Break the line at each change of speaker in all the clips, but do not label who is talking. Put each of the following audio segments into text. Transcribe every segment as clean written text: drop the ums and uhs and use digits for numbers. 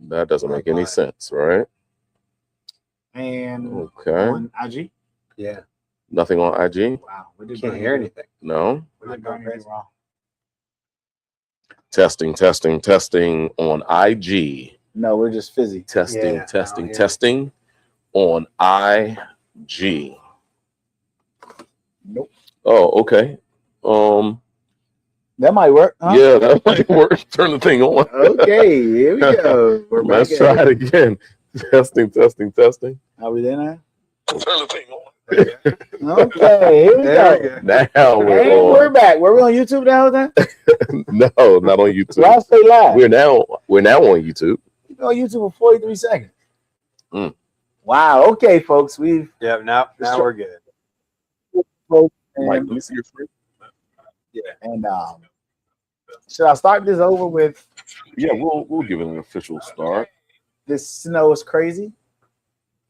That doesn't make any sense, right?
And
Okay.
on IG.
Yeah.
Nothing on IG.
Wow.
We can't hear anything.
No.
We did Burnie wrong.
Testing on IG.
No, we're just fizzy.
Testing on IG.
Nope.
Oh, okay.
That might work. Huh?
Yeah, that might work. Turn the thing on.
Okay, here we go.
Let's try it again. Testing.
Are we there now?
Turn the thing on.
Okay, here we go.
Now
we're back. Were we on YouTube now? Then?
No, not on YouTube.
Well, I'll stay live.
We're now on YouTube.
We've been on YouTube for 43 seconds.
Mm.
Wow. Okay, folks. We've
now we're good.
Mike, let me see your screen.
Yeah.
And should I start this over with?
Yeah, we'll give it an official start.
This snow is crazy.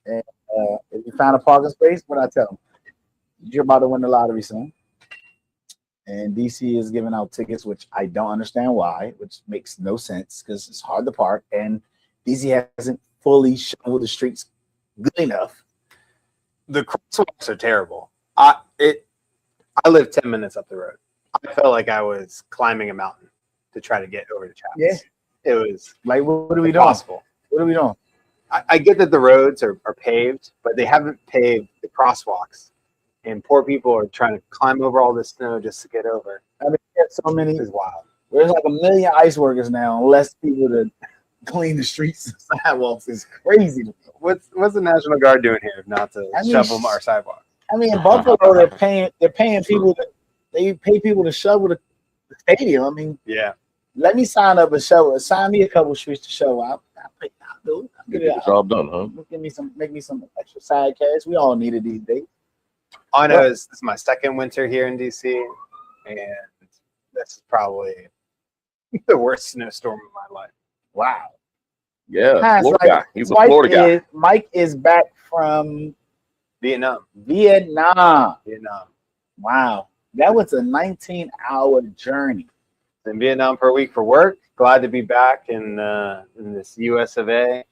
And if you find a parking space, what I tell them? You're about to win the lottery soon. And DC is giving out tickets, which I don't understand why, which makes no sense because it's hard to park. And DC hasn't fully shoveled the streets good enough.
The crosswalks are terrible. I live 10 minutes up the road. I felt like I was climbing a mountain to try to get over to Chaps.
Yeah.
It was
like, what are we
impossible.
doing? What are we doing?
I get that the roads are paved, but they haven't paved the crosswalks. And poor people are trying to climb over all this snow just to get over.
I mean, there's so many.
It's wild.
There's like 1 million ice workers now, and less people to clean the streets and sidewalks. It's crazy.
What's the National Guard doing here if not to shovel our sidewalks?
I mean, in Buffalo, they're paying people they pay people to shovel the stadium. I mean,
yeah.
Let me sign up and shovel. Sign me a couple of streets to shovel. I'll do it.
Get the job done, huh?
Make me some extra side cash. We all need it these days.
All I know is this is my second winter here in DC, and this is probably the worst snowstorm of my life.
Wow.
Yeah, Florida guy. He's a Florida guy.
Mike is back from
Vietnam.
Wow. That was a 19-hour journey.
In Vietnam for a week for work. Glad to be back in this US of A.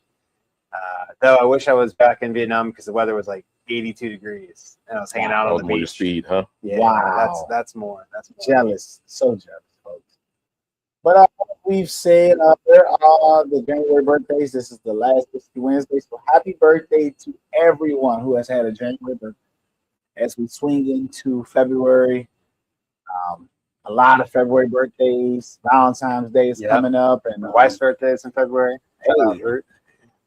Though I wish I was back in Vietnam because the weather was like 82 degrees and I was hanging out on the beach.
Your speed, huh?
Yeah,
wow.
That's more.
Jealous. So jealous, folks. But we've said there are the January birthdays. This is the last Whiskey Wednesday. So happy birthday to everyone who has had a January birthday. As we swing into February, a lot of February birthdays. Valentine's Day is coming up, and
my wife's birthday is in February.
A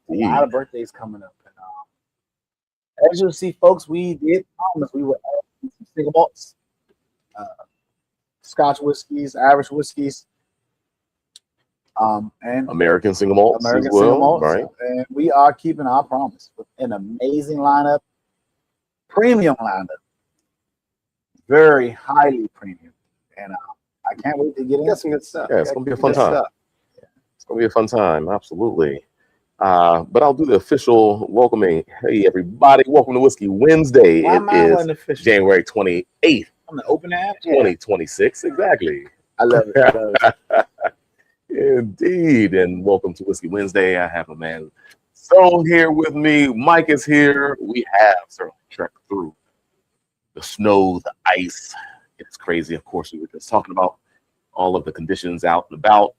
lot of birthdays coming up. And, as you'll see, folks, we did promise we would add some single malts, Scotch whiskeys, Irish whiskeys, and
American single malts as well.
Single malts,
right?
And we are keeping our promise with an amazing lineup, premium lineup, very highly premium. And I can't wait to get into
some good stuff.
Yeah, it's going to be a fun time. It's going to be a fun time, absolutely. But I'll do the official welcoming. Hey, everybody, welcome to Whiskey Wednesday. It is January 28th.
I'm going to open the app.
2026, exactly.
I love it.
Indeed, and welcome to Whiskey Wednesday. I have a man Stone here with me. Mike is here. We have certainly trekked through the snow, the ice. It's crazy. Of course, we were just talking about all of the conditions out and about.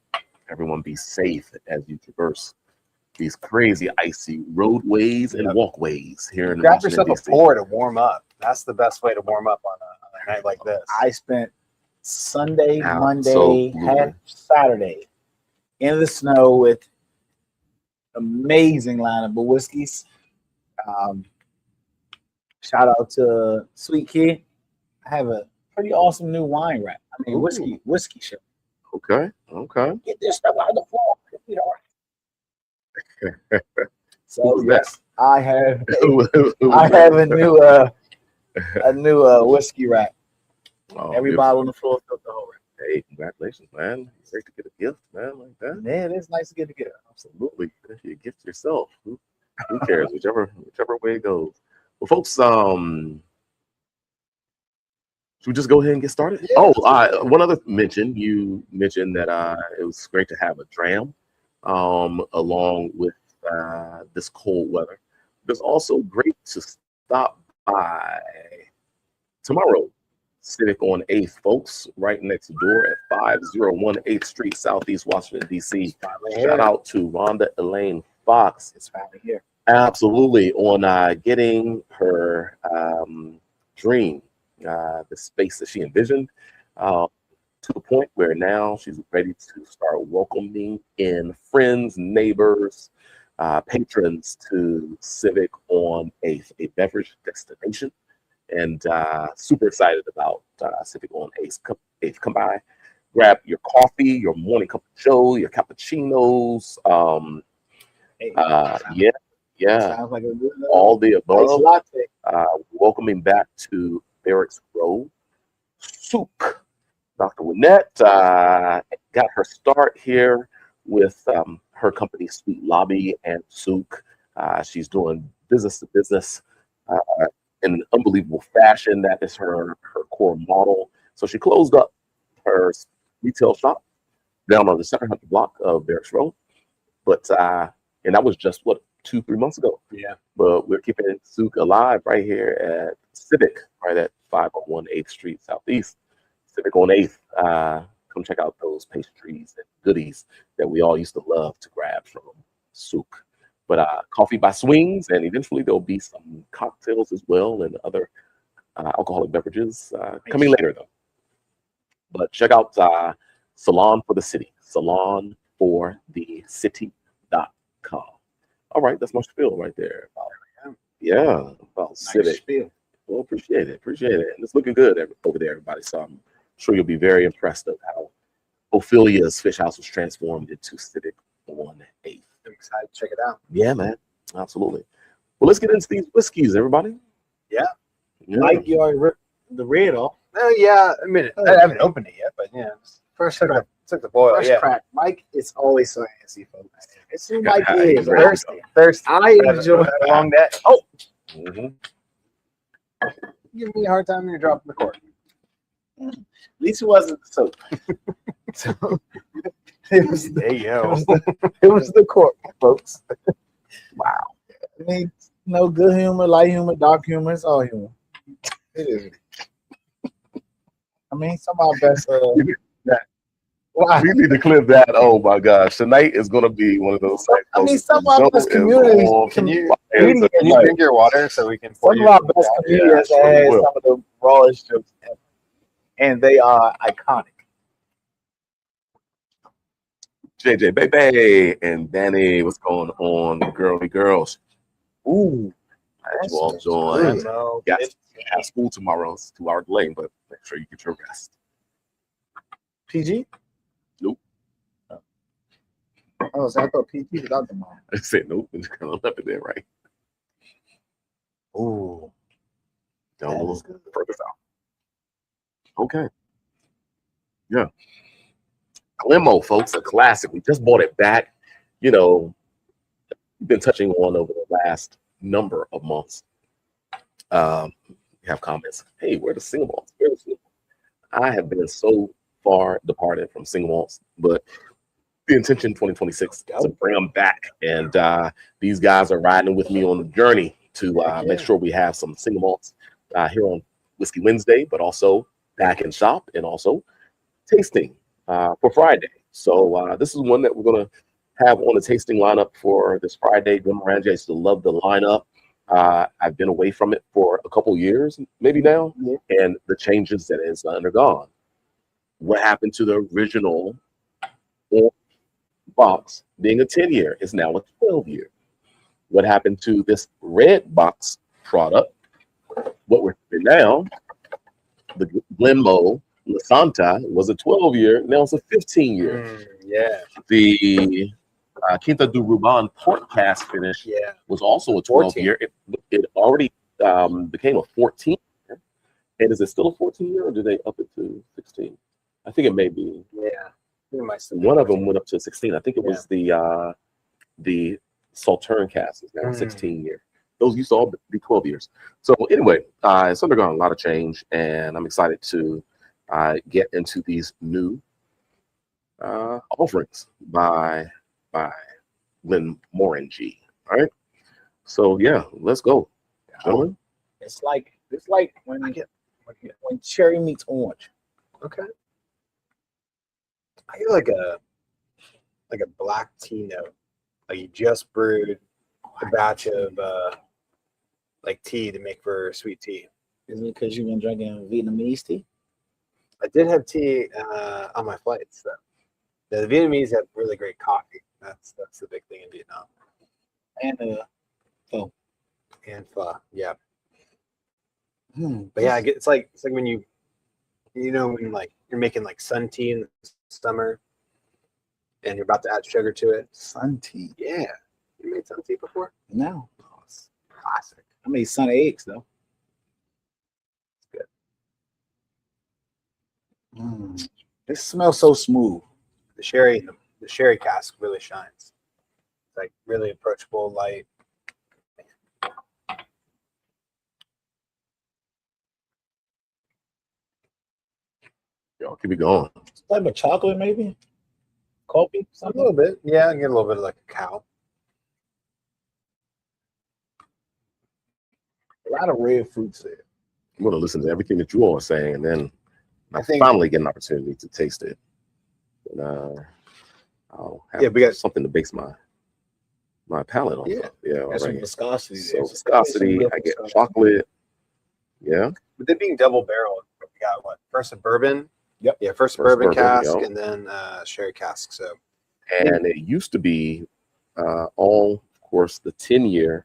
Everyone be safe as you traverse these crazy icy roadways and walkways here in
Grab yourself a pour to warm up. That's the best way to warm up on a night like this.
I spent Sunday, Monday, half Saturday in the snow with amazing lineup of whiskeys. Shout out to Sweet Kid. I have a pretty awesome new wine rack. I mean, whiskey show.
Okay.
Get this stuff out of the floor. So yes, I have a new whiskey rack. Every bottle on the floor filled the whole rack.
Hey, congratulations, man. It's great to get a gift, man, like that.
Yeah, it is nice to get a gift.
Absolutely. You gift yourself. Who cares? whichever way it goes. Well, folks, should we just go ahead and get started? Yeah, one other mention. You mentioned that it was great to have a dram along with this cold weather. It's also great to stop by tomorrow. Civic on 8th, folks, right next door at 501 8th Street, Southeast Washington, D.C. Shout out to Rhonda Elaine Fox.
It's finally here.
Absolutely, on getting her dream, the space that she envisioned, to the point where now she's ready to start welcoming in friends, neighbors, patrons to Civic on 8th, a beverage destination. And super excited about Civic on 8th. Come by, grab your coffee, your morning cup of joe, your cappuccinos.
Sounds like a good
all the above.
latte.
Welcoming back to Barracks Road, Souk. Dr. Winnett got her start here with her company, Sweet Lobby and Souk. She's doing business to business in an unbelievable fashion. That is her core model. So she closed up her retail shop down on the 700 block of Barracks Road. But and that was just 2-3 months ago.
Yeah.
But we're keeping Souk alive right here at Civic, right at 501 8th Street Southeast. Civic on 8th. Come check out those pastries and goodies that we all used to love to grab from Souk. But coffee by swings, and eventually there'll be some cocktails as well and other alcoholic beverages coming later, though. But check out Salon for the City, salonforthecity.com. All right, that's my spiel right there. About
Nice
Civic.
spiel.
Well, appreciate it. And it's looking good over there, everybody. So I'm sure you'll be very impressed of how Ophelia's Fish House was transformed into Civic on 8th.
I'm excited to check it out.
Yeah, man. Absolutely. Well, let's get into these whiskeys, everybody.
Yeah.
Mike, you already ripped the red off.
Oh yeah, I mean, I haven't opened it yet, but yeah, first took the boil.
Fresh
Yeah,
crack. Mike is always so antsy, folks. It's who Mike is.
Thirsty.
thirsty.
I enjoy
a long day. Oh,
Mhm.
give me a hard time when you're dropping the cork.
At least it wasn't the soap. So it was
There you go.
it was the cork, folks. Wow. I mean, no good humor, light humor, dark humor, it's all humor. It is. I mean, some of our best
We need to clip that. Oh my gosh. Tonight is going to be one of those nights.
I mean, some of our best communities
Can you drink your water so we can pour
some
you
of our best comedians
sure
had
will.
some of the rawest jokes ever. And they are iconic.
JJ Baby and Danny, what's going on, girly girls?
Ooh.
As you all
That's
join.
No,
Yes, have school tomorrow. It's a 2-hour delay, but make sure you get your rest.
PG?
Nope.
Oh, so I thought PG was out tomorrow.
I said nope, and kind of left it there, right?
Ooh.
Down a
That
little
is good.
further south. Okay. Yeah. Glenmo, folks, a classic. We just bought it back. You know, we've been touching on over the last number of months. We have comments. Hey, where the single malts? Where the single malts? I have been so far departed from single malts, but the intention 2026 to bring them back. And these guys are riding with me on the journey to make sure we have some single malts here on Whiskey Wednesday, but also back in shop and also tasting for Friday. So this is one that we're going to have on the tasting lineup for this Friday. Glenmorangie, I used to love the lineup. I've been away from it for a couple years, maybe now, and the changes that it's undergone. What happened to the original box being a 10-year is now a 12-year. What happened to this red box product? What we're doing now, the Glenmo Lasanta was a 12-year, now it's a 15-year.
Yeah.
The Quinta do Ruban port cast finish was also a 12-year. It already became a 14-year. And is it still a 14-year, or did they up it to 16? I think it may be.
Yeah.
One of them went up to 16. I think it was the Sauterne cast is now 16-year. Those used to all be 12 years. So anyway, it's undergone a lot of change, and I'm excited to get into these new offerings by by Glenmorangie. All right. So yeah, let's go, gentlemen.
It's like when cherry meets orange.
Okay. I get like a black tea note. Like you just brewed a batch of like tea to make for sweet tea.
Is it because you've been drinking Vietnamese tea?
I did have tea on my flights though. The Vietnamese have really great coffee. That's the big thing in Vietnam.
And pho.
And pho, yeah. But yeah, it's like when when like you're making like sun tea in the summer, and you're about to add sugar to it.
Sun tea.
Yeah, you made sun tea before?
No.
Oh, it's classic.
I made sun eggs though.
It's good.
It smells so smooth.
The Sherry-cask really shines. It's like really approachable, light.
Y'all keep it going.
It's like a chocolate, maybe coffee,
A
something.
little bit, yeah. I get a little bit of like a cow.
A lot of red fruits there.
I'm going to listen to everything that you all are saying, and then I
think-
finally get an opportunity to taste it. And, I'll have
we got
something to base my palate on.
Yeah.
Yeah.
That's some
Right.
viscosity.
So
there.
viscosity, I get chocolate. Yeah.
With it being double barreled, we got what? First a bourbon.
Yep.
Yeah, first a
First
bourbon
bourbon,
cask,
yep.
and then Sherry-cask. So
And it used to be all, of course, the 10-year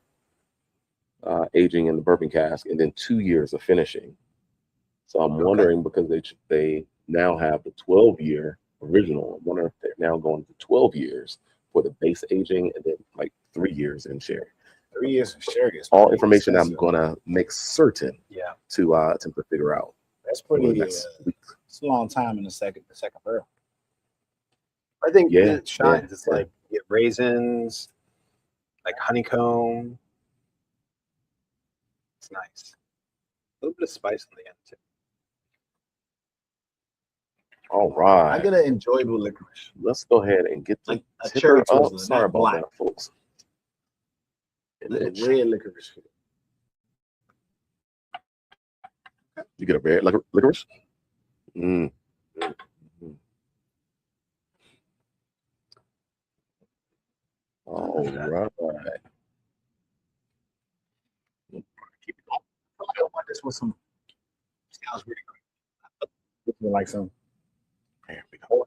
aging in the bourbon cask, and then 2 years of finishing. So I'm wondering, because they now have the 12-year original. I wonder if they're now going to 12 years for the base aging, and then like 3 years in sherry.
3 years of sherry. Is
All
pretty
information I'm
expensive.
gonna make certain
yeah,
to figure out
That's
over the
pretty.
next week.
It's a long time in the second barrel.
I think
Yeah,
it shines.
yeah,
It's
yeah.
like you get raisins, like honeycomb. It's nice. A little bit of spice on the end too.
All
I
right,
get an enjoyable licorice.
let's go ahead and get the
Like a
tipper
cherry
up.
Twizzler,
Sorry
not
about
black.
that, folks.
Like a red licorice.
You get a red licorice? Mm. Mm. Mm. All right.
Keep it going. I want this with some. Sounds really good. This is like some
There we go.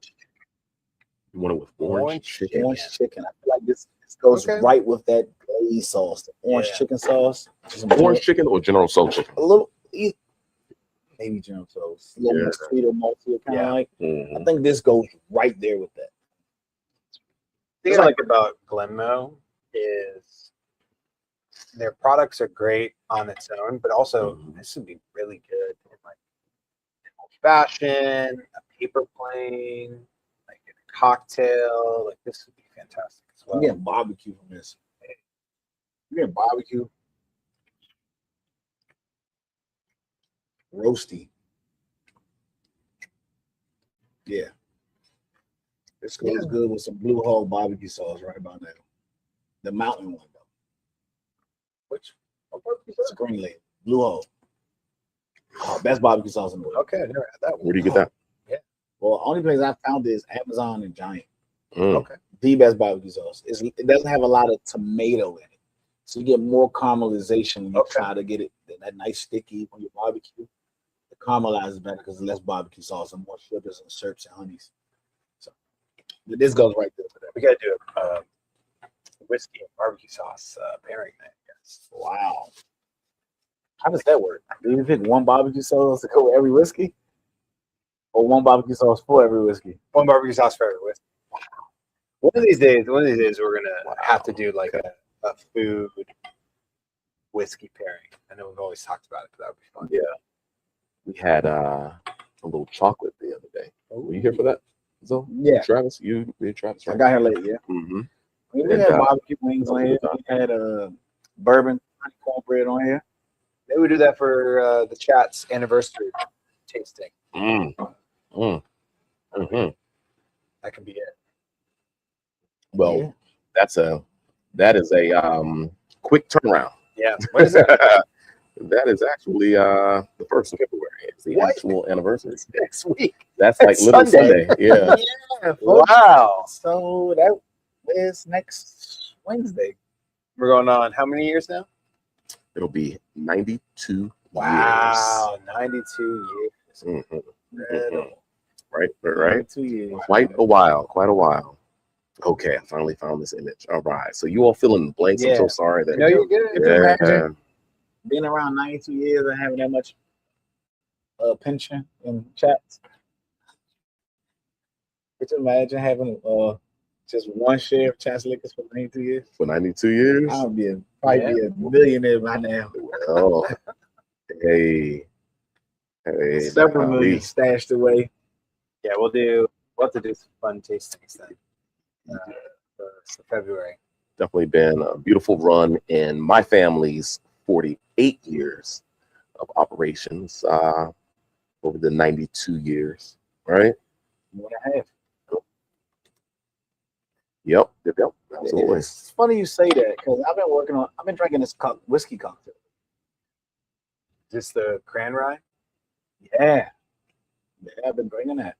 You want it with orange
Orange
chicken?
orange chicken. I feel like this goes
Okay.
right with that glaze sauce, the orange
Yeah.
chicken sauce. Some
Orange chicken or General Tso chicken?
a little, maybe General Tso's, a little
Yeah.
more sweet or malty, kind of
Yeah.
like. I
Mhm.
think this goes right there with that.
The thing I like about Glenmo is their products are great on its own, but also this would be really good in like an old fashioned, a paper plane, like in a cocktail. Like this would be fantastic as well.
I'm getting barbecue from this. You getting barbecue, roasty. Yeah, this goes good with some Blue Hole barbecue sauce right about now. The mountain one though.
Which
It's a green label. Blue Hole. Oh, best barbecue sauce in the world.
okay, I never had that one.
Where do you get that?
Well, only place I found it is Amazon and Giant.
Mm.
Okay.
The best barbecue sauce. It doesn't have a lot of tomato in it, so you get more caramelization when you
Okay.
try to get it that nice sticky when you barbecue. The caramelizes better because less barbecue sauce and more sugars and syrups and honeys. So, but this goes right there for that.
We got to do a whiskey and barbecue sauce pairing night. Yes.
Wow. How does that work? Do you pick one barbecue sauce to go with every whiskey, or one barbecue sauce for every whiskey?
One barbecue sauce for every whiskey. Wow. One of these days, we're gonna have to do like a food whiskey pairing. I know we've always talked about it, but that would be fun.
Yeah. We had a little chocolate the other day. Were you here for that? So
Yeah,
Travis, you Travis,
I
right?
got here late. Yeah.
Mm-hmm.
We
And,
had barbecue wings on here. We had bourbon honey cornbread on here.
Maybe we do that for the chat's anniversary tasting.
Mm. Mm. Mm-hmm.
That could be it.
Well,
Yeah.
that is a quick turnaround.
Yeah. What is that?
That is actually the 1st of February. It's the
What?
actual anniversary.
Next week.
That's like literally Sunday. Yeah.
Yeah, folks.
Wow.
So that is next Wednesday.
We're going on how many years now?
It'll be 92
Wow. 92 years.
years. Mhm.
Incredible.
Right.
2 years.
Quite a while. Okay, I finally found this image. All right. So you all fill in the blanks. I'm
Yeah.
so sorry that.
No, you're good.
Could you
Yeah.
imagine being around 92 years and having that much pension in chats? Could you imagine having just one share of Chats Liquors for 92 years?
For 92 years.
I would probably be a millionaire by now.
Oh, hey.
Several million stashed away.
Yeah, we'll have to do some fun tastings then. For February.
Definitely been a beautiful run in my family's 48 years of operations over the 92 years, right?
1.5.
Yep. Absolutely.
It's funny you say that because I've been drinking this whiskey cocktail.
Just the cran rye?
Yeah, I've been drinking that.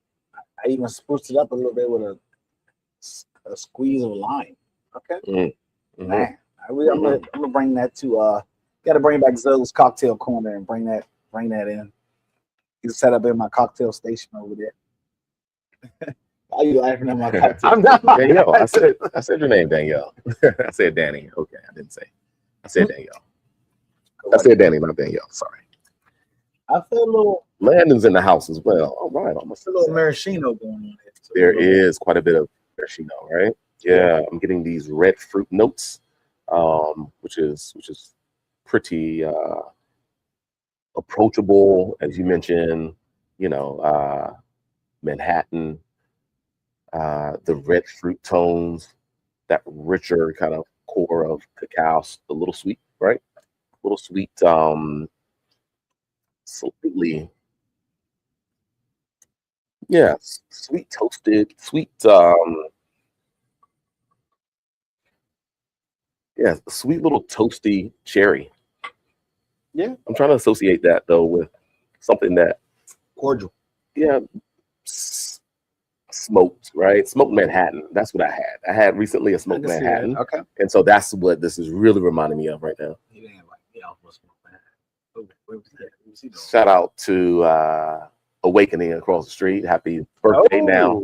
I even spruced it up a little bit with a squeeze of lime.
Okay.
Mm-hmm.
Man, I'm gonna bring that to got to bring back Zoe's cocktail corner and bring that in. You set up in my cocktail station over there. Why are you laughing at my cocktail?
I'm not.
Danielle. I said your name, Danielle. I said Danny. Okay, I didn't say. I said Danielle. I said Danny, not Danielle. Sorry.
I feel a little
Landon's in the house as well. All right, almost
a little maraschino going on here.
There is quite a bit of maraschino, right? Yeah, I'm getting these red fruit notes, which is pretty approachable, as you mentioned. Manhattan, the red fruit tones, that richer kind of core of cacao, a little sweet, right? A little sweet, slightly, yeah, sweet toasted, sweet, yeah, sweet little toasty cherry.
Yeah,
I'm trying to associate that though with something that
Cordial.
yeah, smoked, right? Smoked Manhattan. That's what I had. I had recently a smoked Manhattan.
Okay.
And so that's what this is really reminding me of right now. Shout out to Awakening across the street. Happy birthday now.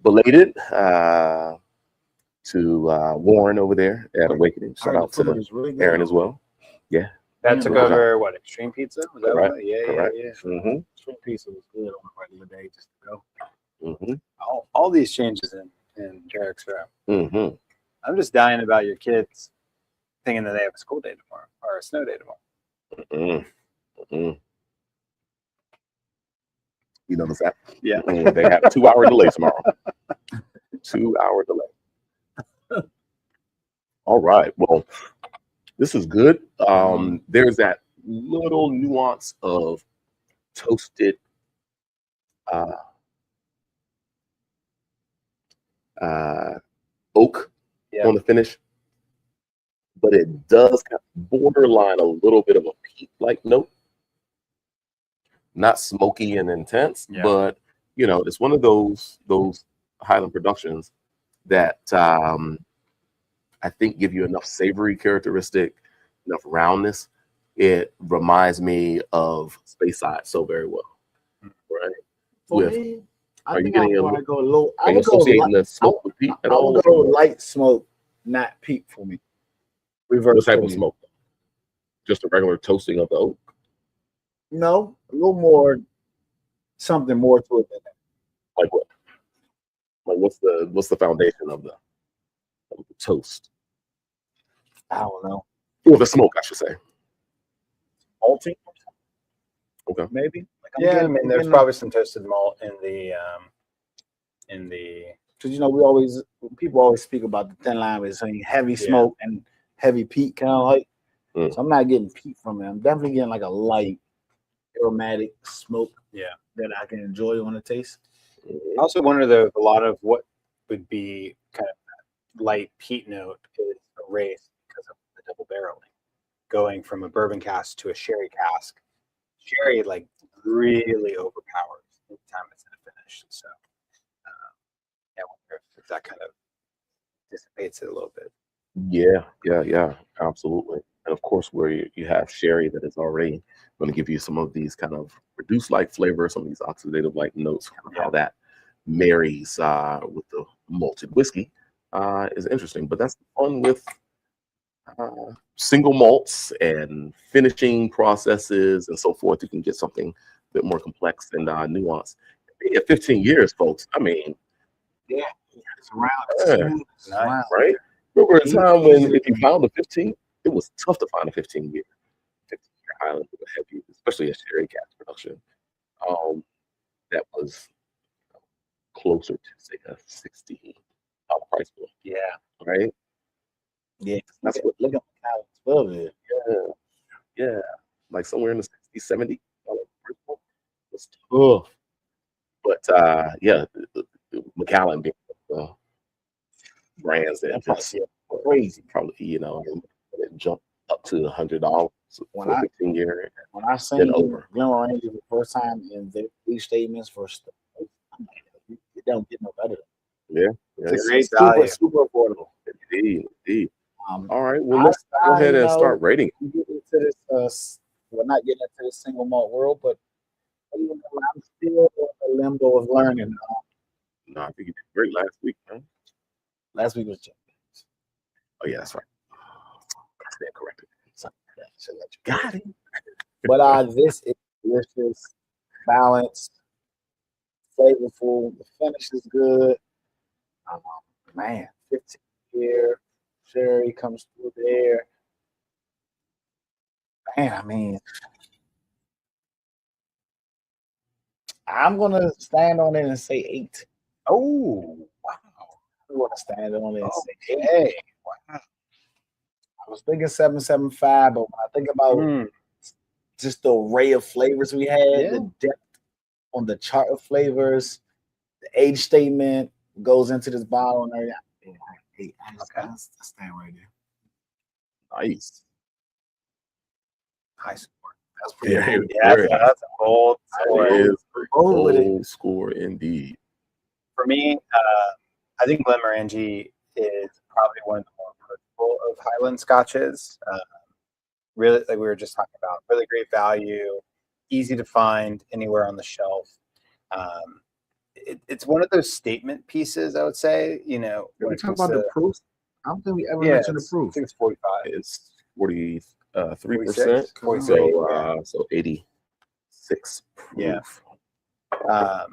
Belated to Warren over there at Awakening. Shout out to Aaron as well. Yeah.
That took over what, Extreme Pizza? Was that
Correct.
what? Yeah.
Mm-hmm.
Extreme Pizza was good on a regular day just to go.
Mm-hmm.
All these changes in Derek's room.
Mm-hmm.
I'm just dying about your kids thinking that they have a school day tomorrow or a snow day tomorrow.
Mm-hmm. Mm-hmm. You notice that?
Yeah.
They have a 2-hour delay tomorrow. 2-hour delay. All right. Well, this is good. There's that little nuance of toasted oak on the finish, but it does kind of borderline a little bit of a peat-like note. Not smoky and intense, but it's one of those Highland productions that I think give you enough savory characteristic, enough roundness. It reminds me of Speyside so very well, right?
I think I want to go low.
Are you associating the smoke with peat at all?
I would go light smoke, not peat for me.
Reverse. What type of smoke? Just a regular toasting of the oak?
No, a little more, something more to it than that.
Like what? Like what's the foundation of the toast?
I don't know.
Or the smoke, I should say.
Malting.
Okay.
Maybe.
Like I mean, there's probably some toasted malt in the
because people always speak about the thin line with saying heavy smoke and heavy peat kind of like. So I'm not getting peat from it. I'm definitely getting like a light aromatic smoke that I can enjoy on the taste.
I also wonder though, a lot of what would be kind of
light peat note is erased because of the double barreling. Going from a bourbon cask to a sherry cask, sherry like really overpowers every time it's in a finish. So I wonder if that kind of dissipates it a little bit.
Yeah, absolutely. And of course, where you have sherry that is already going to give you some of these kind of reduced like flavors, some of these oxidative like notes, kind of how that marries with the malted whiskey is interesting. But that's the fun with single malts and finishing processes and so forth. You can get something a bit more complex and nuanced. Yeah, 15 years, folks. I mean,
It's around.
Yeah.
It's around.
right? Remember a time when if you found a 15, it was tough to find a 15-year Highland with a heavy, especially a Sherry-cask production. That was closer to say a $60 price point.
Yeah.
Right?
Yeah.
That's what
Look at how 12 is.
yeah. Like somewhere in the 60, $70 price point. It's
Oh,
But yeah, Macallan being the brands that just
crazy.
probably, it jumped up to $100
When
for
I-
15-year.
When I seen
Then over.
Glenmorangie the first time in these statements for stuff, I'm like, it don't get no better.
It's a great value.
Super affordable.
Indeed.
Um,
All right, well, let's go ahead and start rating.
we get into this. We're not getting into the single malt world, but even though I'm still in the limbo of learning.
No, I think you did great last week, man.
Last week was just
Oh, yeah, that's right. I stand corrected.
something like that. So that you
Got it.
But this is delicious, balanced, flavorful. The finish is good. Man, 15 year sherry comes through there. Man, I mean, I'm gonna stand on it and say 8.
Oh, wow.
I'm gonna stand on it and say 8.
Hey, wow.
I was thinking 7.75, but when I think about just the array of flavors we had, the depth on the chart of flavors, the age statement goes into this bottle and everything. I stand right there.
Nice.
High score.
That's pretty
Yeah,
cool.
That's a bold score.
It is
Bold with it.
bold score indeed.
For me, I think Glenmorangie is probably one of the more approachable of Highland scotches. Really, like we were just talking about, really great value, easy to find anywhere on the shelf. It's one of those statement pieces, I would say.
Did
when
we
it
talk
comes
about
to,
the proof? I don't think we ever
yeah,
mentioned the
I
proof.
think it's 45.
It's 43%.
46.
So 86 proof.
Yeah. I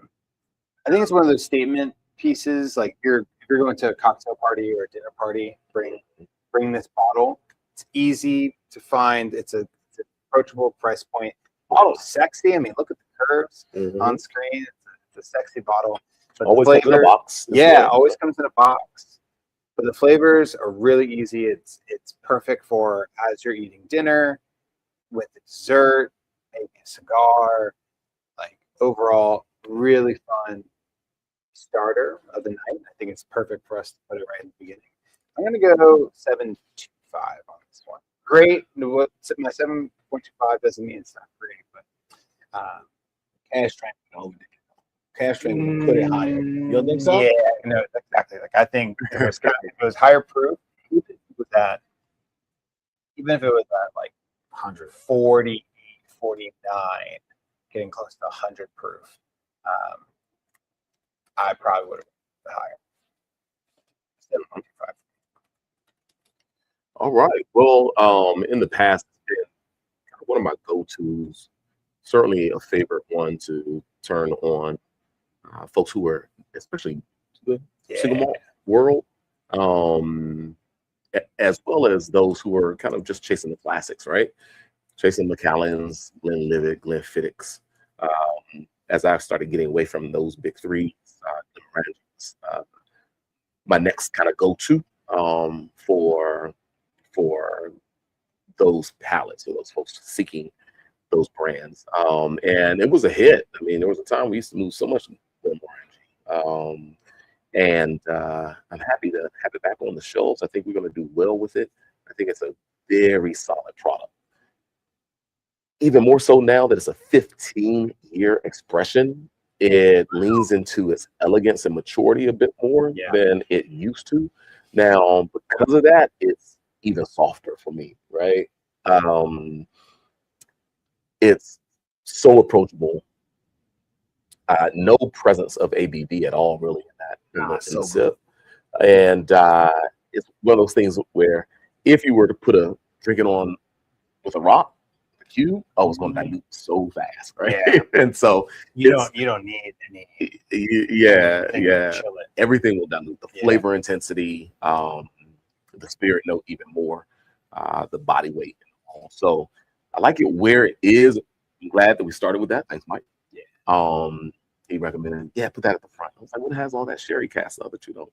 think it's one of those statement pieces. Like if you're going to a cocktail party or a dinner party, bring this bottle. It's easy to find. It's an approachable price point. Bottle's sexy. I mean, look at the curves on screen. It's a sexy bottle. But
Always
the
comes in a
flavor,
box.
always comes in a box. But the flavors are really easy. It's perfect for as you're eating dinner, with dessert, maybe a cigar. Like overall, really fun starter of the night. I think it's perfect for us to put it right in the beginning. I'm gonna go 7.25 on this one. Great. My 7.25 doesn't mean it's not great, but
Cash train over there. Cash train would put it higher. You don't think so?
Yeah, no, exactly. Like I think if it was higher proof, even if it was at like 140, 49, getting close to 100 proof, I probably would have been higher. 7.25.
All right. Well, in the past, it's been kind of one of my go-tos. Certainly a favorite one to turn on folks who are especially the single malt world, as well as those who are kind of just chasing the classics, right? Chasing Macallans, Glenlivet, Glenfiddichs. As I started getting away from those big three, my next kind of go-to for those palettes, or those folks seeking those brands. And it was a hit. I mean, there was a time we used to move so much Glenmorangie. And I'm happy to have it back on the shelves. I think we're going to do well with it. I think it's a very solid product. Even more so now that it's a 15-year expression, it leans into its elegance and maturity a bit more than it used to. Now, because of that, it's even softer for me, right? It's so approachable. No presence of ABV at all, really, in the sip. And it's one of those things where if you were to put a drinking on with a rock, a cube, I was going to dilute so fast, right?
Yeah.
And so
you don't need any.
Chill it. Everything will dilute the flavor intensity, the spirit note even more, the body weight. So I like it where it is. I'm glad that we started with that. Thanks, Mike. He recommended, put that at the front. I was like, what has all that Sherry-cask stuff that you don't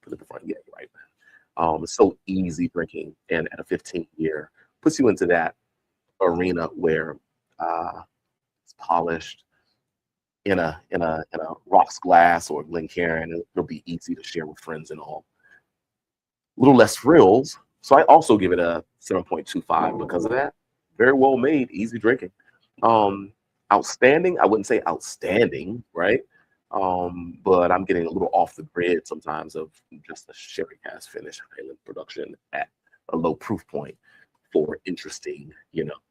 put at the front? Yeah, you're right, man. It's so easy drinking, and at a 15-year, puts you into that arena where it's polished in a rocks glass or Glencairn. It'll be easy to share with friends and all. A little less frills, so I also give it a 7.25 because of that. Very well made, easy drinking. Outstanding, I wouldn't say outstanding, right? But I'm getting a little off the grid sometimes of just the Sherry-cask finish Highland production at a low proof point for interesting,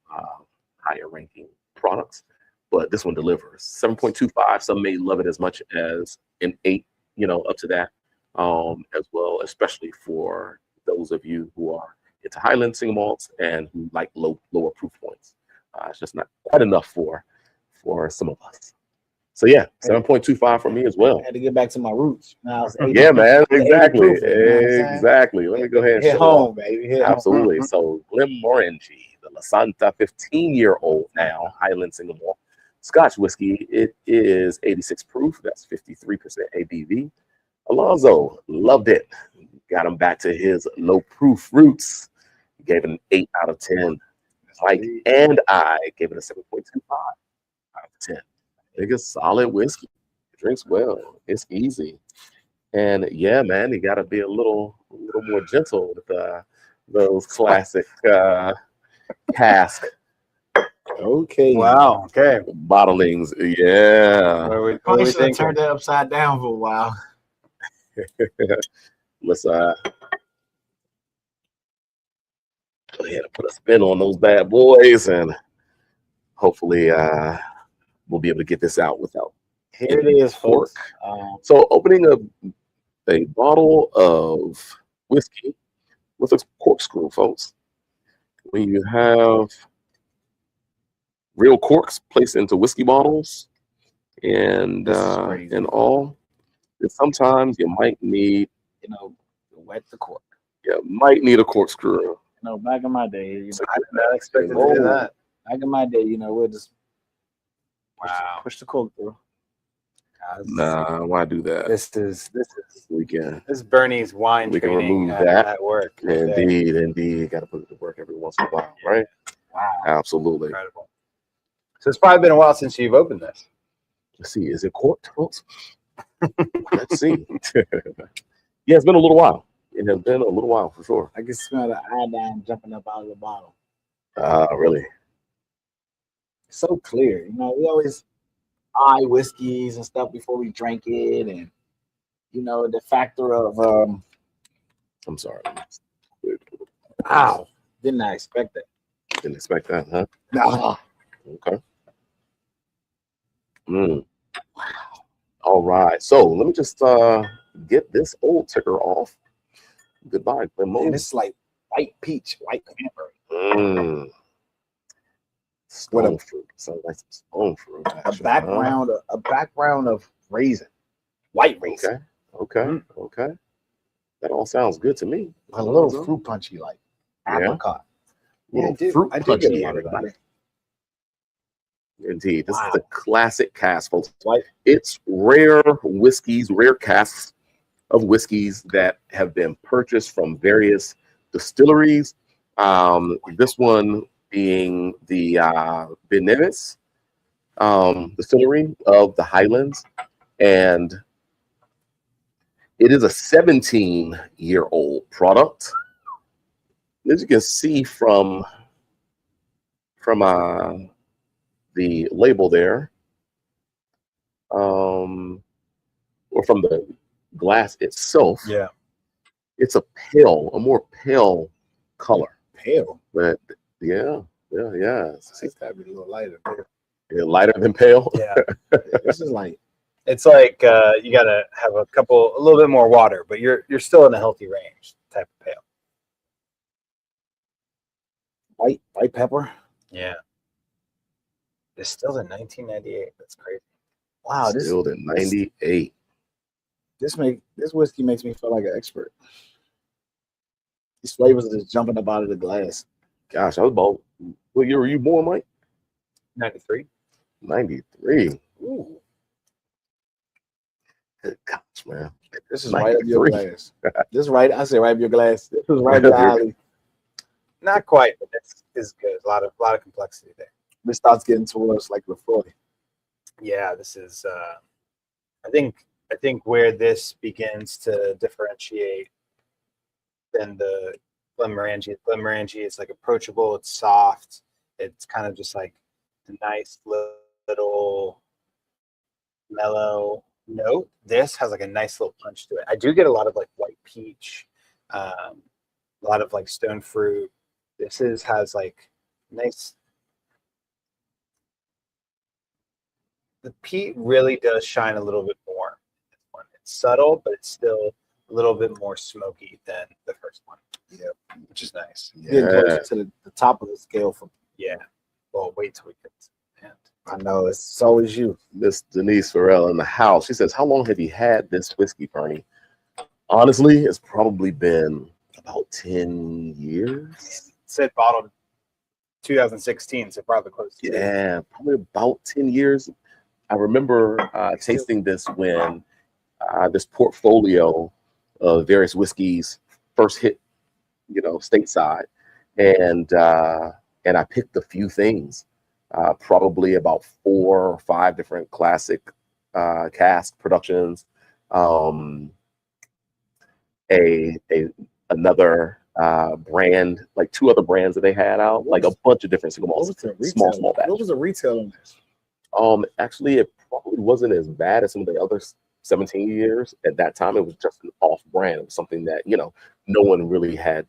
higher ranking products. But this one delivers 7.25. Some may love it as much as an 8, up to that, as well, especially for those of you who are into Highland single malts and who like lower proof points. It's just not quite enough for some of us. So 7.25 for me as well.
I had to get back to my roots. Now it's 80,
yeah, man, exactly.
Exactly.
Let me go ahead and
hit home, baby. Hit
Absolutely.
Home.
So Glenmorangie, the Lasanta 15-year-old now Highland single malt Scotch whiskey. It is 86 proof. That's 53% ABV. Alonzo loved it. Got him back to his low proof roots. Gave it an 8 out of 10. Mike and I gave it a 7.25 out of 10. I think it's solid whiskey. It drinks well. It's easy. And yeah, man, you got to be a little more gentle with those classic cask.
Okay.
Wow. Okay.
Bottlings. Yeah.
What do we
Should have
think?
turned that upside down for a while.
Let's go ahead and put a spin on those bad boys, and hopefully we'll be able to get this out without.
Here it is, folks.
So opening a bottle of whiskey with a corkscrew, folks. When you have real corks placed into whiskey bottles and all, and sometimes you might need,
to wet the cork.
might need a corkscrew.
Back in my day,
I did not expect to do that.
Back in my day, we'll just push the cork through.
Nah, why do that?
This is
Weekend.
This is Bernie's wine
We can
training
remove that.
at work.
Indeed. Got to put it to work every once in a while, right?
Wow.
Absolutely.
Incredible. So it's probably been a while since you've opened this.
Let's see. Is it corked, folks? Let's see. Yeah, it's been a little while. It has been a little while for sure.
I can smell the iodine jumping up out of the bottle.
Really?
So clear. We always eye whiskeys and stuff before we drank it, and the factor of
I'm sorry.
wow, didn't I expect that?
Didn't expect that, huh?
No.
Okay. Wow. All right. So let me just get this old ticker off. Goodbye, Glenmorangie.
And it's like white peach, white cranberry.
Stone fruit. Sounds like some stone fruit.
A background of raisin, white raisin.
Okay. That all sounds good to me.
A little fruit punchy, like apricot.
Fruit
I do
punchy,
get a lot of
everybody.
that.
Indeed. This is a classic cask, folks. It's rare whiskeys, rare casks of whiskeys that have been purchased from various distilleries. This one being the Nevis distillery of the Highlands. And It is a 17-year-old product. As you can see from the label there, or from the glass itself,
Yeah.
it's a more pale color.
Pale.
But yeah.
It's gotta be a little lighter.
Yeah, lighter than pale.
Yeah.
This is like
It's like you gotta have a little bit more water, but you're still in a healthy range type of pale.
white pepper.
Yeah. Distilled in 1998. That's crazy.
Wow,
Distilled in 98.
this whiskey makes me feel like an expert. These flavors are just jumping up out of the glass.
Gosh, I was about, what year were you born, Mike?
93.
93.
Ooh.
Good gosh, man.
This is right up your
93.
glass. This is right. I say right up your glass. This is right up your alley.
Not quite, but this is good. A lot of complexity there.
This starts getting towards like Lefroy.
Yeah, this is I think where this begins to differentiate than the Glenmorangie. Glenmorangie is like approachable, it's soft, it's kind of just like a nice little mellow note. This has like a nice little punch to it. I do get a lot of like white peach, a lot of like stone fruit. This has like nice. The peat really does shine a little bit more. It's subtle, but it's still a little bit more smoky than the first one.
Yeah,
which is nice.
Getting closer to the top of the scale for.
Yeah. Well, wait till we get to the end.
I know it's always you.
Miss Denise Farrell in the house. She says, how long have you had this whiskey, Burnie? Honestly, it's probably been about 10 years.
It said bottled 2016, so probably close to
Yeah, probably about 10 years. I remember tasting this when this portfolio of various whiskeys first hit, stateside, and I picked a few things, probably about 4 or 5 different classic cask productions, another brand, like 2 other brands that they had out, like a bunch of different single malts, small batch.
What was the retail on this?
Actually, it probably wasn't as bad as some of the other 17 years. At that time, it was just an off-brand. It was something that, no one really had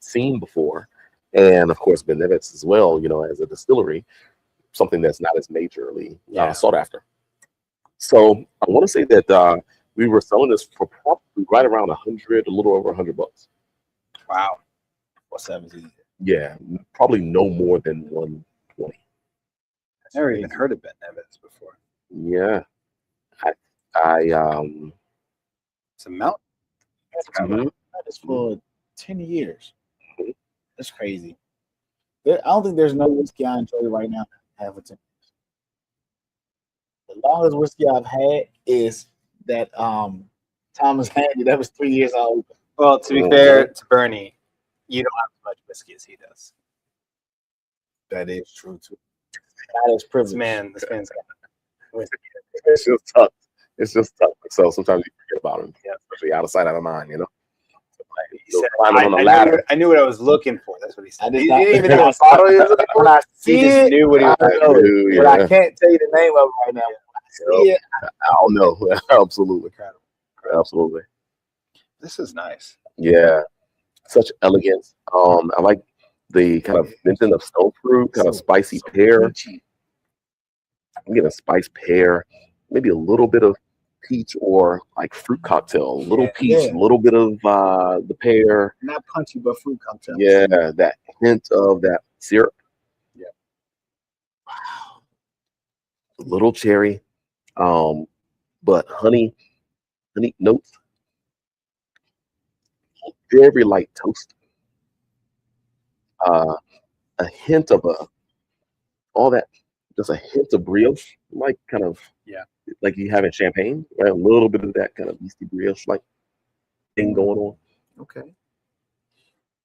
seen before. And, of course, Nevis as well, as a distillery, something that's not as majorly sought after. So I want to say that we were selling this for probably right around 100, a little over $100.
Wow.
Or 17.
Yeah, probably no more than 120.
I've never even heard of Nevis before.
Yeah.
It's a mountain.
Mhm.
That is for 10 years. That's crazy. I don't think there's no whiskey I enjoy right now that have for 10 years. The longest whiskey I've had is that Thomas Handy. That was 3 years old.
Well, to be fair to Burnie, you don't have as much whiskey as he does.
That is true too. That is privilege.
This man's got whiskey.
It's just tough. So sometimes you forget about him, especially out of sight, out of mind,
He said, I knew what I was looking for. That's what he said.
He
didn't even know what bottle he was looking for. He just knew what he was looking for.
But I can't tell you the name of it right now.
I'll know. Absolutely. Absolutely.
This is nice.
Yeah. Such elegance. I like the kind of mention of stone fruit, kind of spicy pear. I'm getting a spice pear, maybe a little bit of peach or like fruit cocktail, a little peach, a little bit of the pear.
Not punchy, but fruit cocktail.
Yeah, that hint of that syrup.
Yeah.
Wow. A little cherry, but honey notes. Very light toast. A hint of all that, just a hint of brioche, like kind of like you have in champagne, right? A little bit of that kind of yeasty brioche like thing going on.
Okay.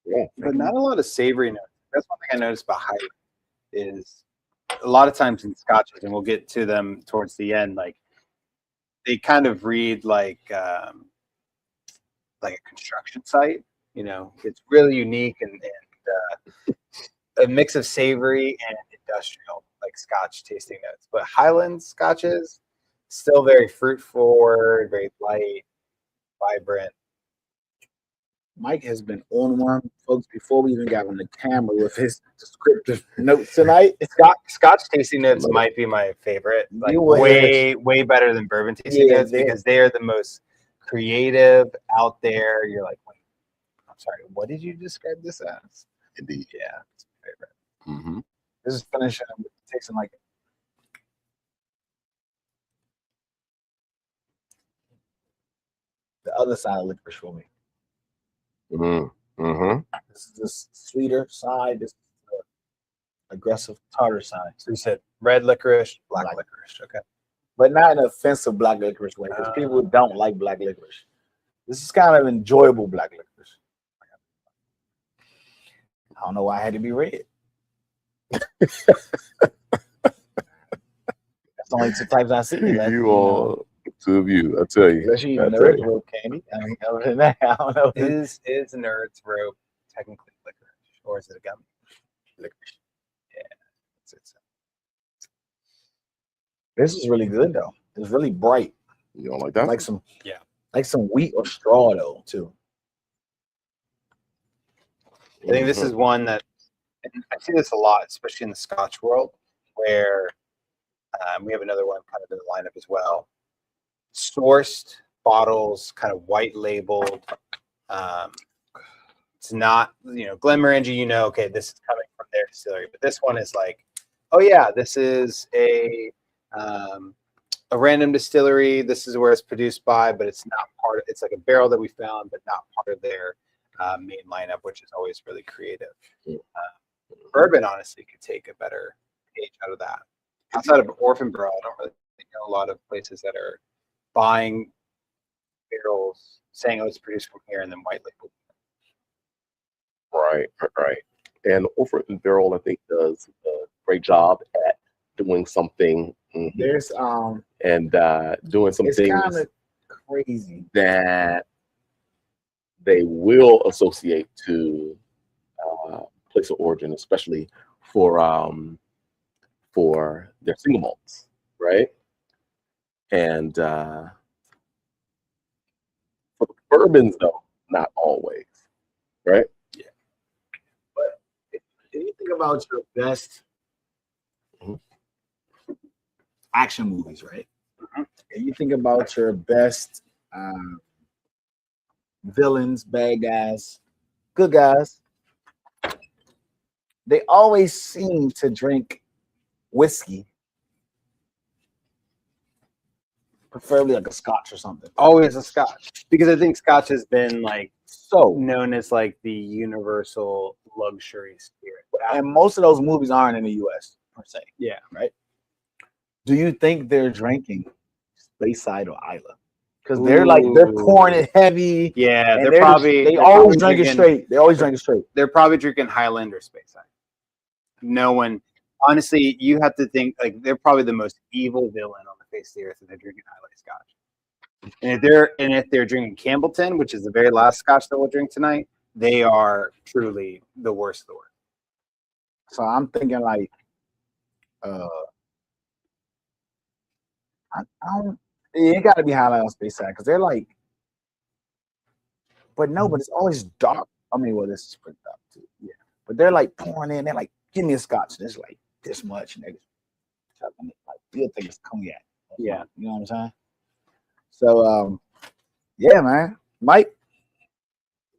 Yeah,
but not a lot of savory notes. That's one thing I noticed about Highland is a lot of times in scotches, and we'll get to them towards the end, like they kind of read like
like a construction site. You know, it's really unique and a mix of savory and industrial, like Scotch tasting notes. But Highland Scotches, still very fruit forward, very light, vibrant.
Mike has been on one, folks, before we even got on the camera with his descriptive notes tonight.
Scotch tasting notes might be my favorite. Like way better than bourbon tasting notes because they are the most creative out there. You're like, wait, I'm sorry, what did you describe this as?
Indeed.
Yeah, it's my favorite.
Mm-hmm.
This is finishing tasting like the other side of licorice for me.
Mm-hmm.
This is the sweeter side. This is the aggressive tartar side.
So you said red licorice, black licorice. Okay.
But not in an offensive black licorice way, because people don't like black licorice. This is kind of enjoyable black licorice. I don't know why I had to be red. That's only two types I see.
You all, two of you, I tell you.
Especially nerd rope candy. I mean, other than that, I don't know.
Is Nerd's rope technically licorice, or is it a gummy? Licorice. Yeah.
This is really good though. It's really bright.
You don't like that?
Like some wheat or straw though too.
I think this is one that I see this a lot, especially in the Scotch world, where we have another one kind of in the lineup as well. Sourced bottles, kind of white labeled. It's not, Glenmorangie, okay, this is coming from their distillery, but this one is like, oh yeah, this is a random distillery. This is where it's produced by, but it's not part of. It's like a barrel that we found, but not part of their main lineup, which is always really creative. Bourbon, honestly, could take a better page out of that. Outside of Orphan Barrel, I don't really know a lot of places that are buying barrels, saying, "Oh, it's produced from here," and then white label.
Right. And Orphan Barrel, I think, does a great job at doing something.
There's
doing some
it's
things
kind of crazy
that they will associate to place of origin, especially for their single malts, right? And for the bourbons, though, not always, right?
Yeah. But if you think about your best action movies, right? And you think about your best villains, bad guys, good guys, they always seem to drink whiskey, preferably like a Scotch or something.
Always a Scotch, because I think Scotch has been like so known as like the universal luxury spirit,
and most of those movies aren't in the U.S. per se.
Yeah,
right. Do you think they're drinking Speyside or Islay? Because they're pouring it heavy.
Yeah,
they always drink it straight. They always drink it straight.
They're probably drinking Highland or Speyside. No one, honestly, you have to think like they're probably the most evil villain on the face of the earth if they're drinking Islay Scotch. And if they're drinking Campbeltown, which is the very last Scotch that we'll drink tonight, they are truly the worst of the worst.
So I'm thinking like, it got to be Highland or Speyside because they're like, but it's always dark. I mean, well, this is pretty dark too. Yeah, but they're like pouring in. They're like, give me a Scotch. And it's like this much, and like you'll think it's cognac.
Yeah,
you know what I'm saying. So, yeah, man, Mike.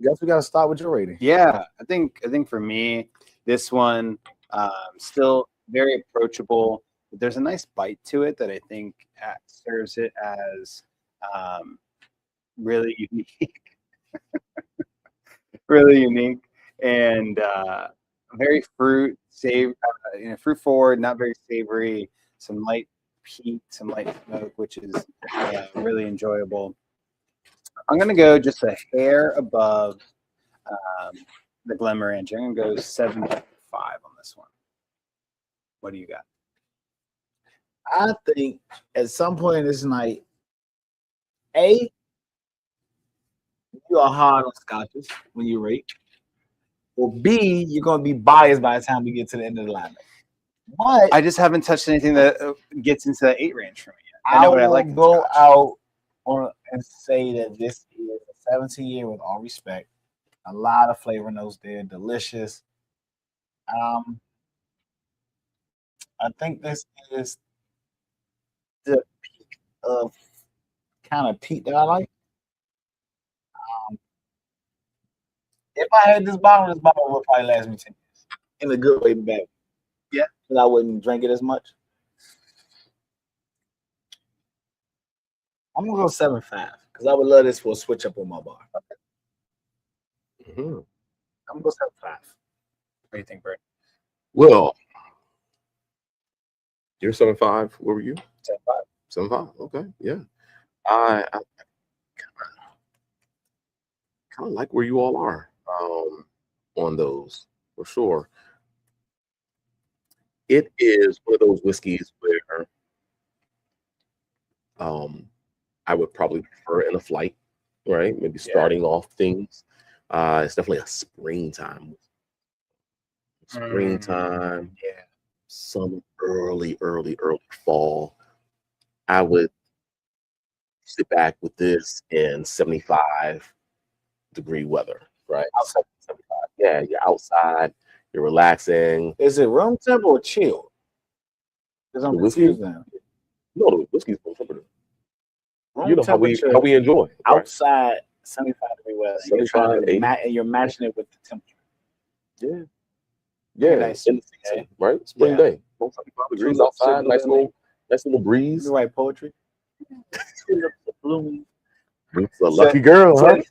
Guess we got to start with your rating.
Yeah, I think for me, this one still very approachable. But there's a nice bite to it that I think serves it as really unique, really unique, and very fruit forward, not very savory. Some light peat, some light smoke, which is really enjoyable. I'm gonna go just a hair above the Glenmorangie. I'm gonna go 7.5 on this one. What do you got?
I think at some point in this night, you you are hard on scotches when you rate. Or B, you're gonna be biased by the time we get to the end of the lineup. But
I just haven't touched anything that gets into that 8 range for me yet.
I
know what I
will
like in
go
Scotch.
out and say that this is a 17-year with all respect. A lot of flavor notes there, delicious. I think this is the peak of kind of peat that I like. If I had this bottle would probably last me 10 years. In a good way, bad.
Yeah.
Because I wouldn't drink it as much. I'm gonna go 7.5 because I would love this for a switch up on my bar.
Mm-hmm.
I'm gonna go 7.5.
What do you think, Bert?
Well, you're 7.5. Where were you?
7.5.
7.5. Okay, yeah. I kind of like where you all are on those for sure. It is one of those whiskeys where I would probably prefer in a flight, right? Maybe starting off things. It's definitely a springtime. Springtime,
Yeah.
some early fall. I would sit back with this in 75-degree weather, right?
Outside 75.
Yeah, you're outside, you're relaxing.
Is it room temp or chill? Because I'm
The whiskey?
confused now.
No, the whiskey's room temperature.
Room
You know how we enjoy right?
outside 75-degree weather. And you're,
75, 80.
and you're matching it with the temperature.
Yeah. Yeah,
Nice.
in the season, right? Spring day. 75 degrees outside, nice little breeze.
You write poetry? Blooming.
It's a lucky girl, huh?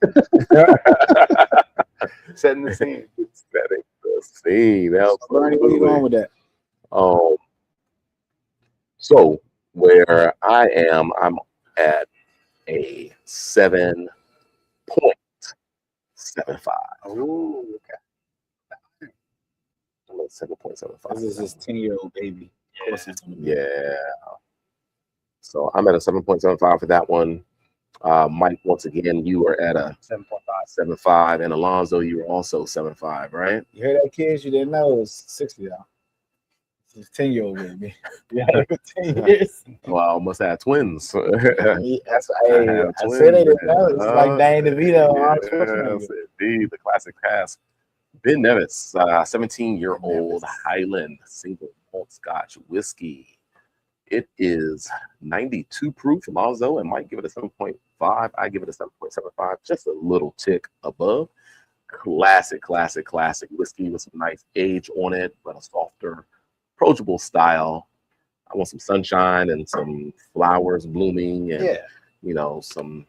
Setting the scene.
Setting the scene.
Burnie, where you going with that?
So where I am, I'm at a 7.75.
Oh, okay.
I'm at 7.75.
This is his 10-year-old baby. Of course it's gonna be.
Yeah. So I'm at a 7.75 for that one. Mike, once again, you are at a 7.5, and Alonzo, you were also 7.5, right?
You hear that, kids? You didn't know it was 60 y'all. It's 10-year-old baby. Yeah, 10 years.
Well, must have twins.
That's I said they didn't know. It's like Danny DeVito.
Yes, indeed, the classic cast. Ben Nevis, 17-year-old Highland single malt Scotch whiskey. It is 92 proof. Alonzo and Mike give it a 7.5. I give it a 7.75, just a little tick above. Classic whiskey with some nice age on it, but a softer, approachable style. I want some sunshine and some flowers blooming, and some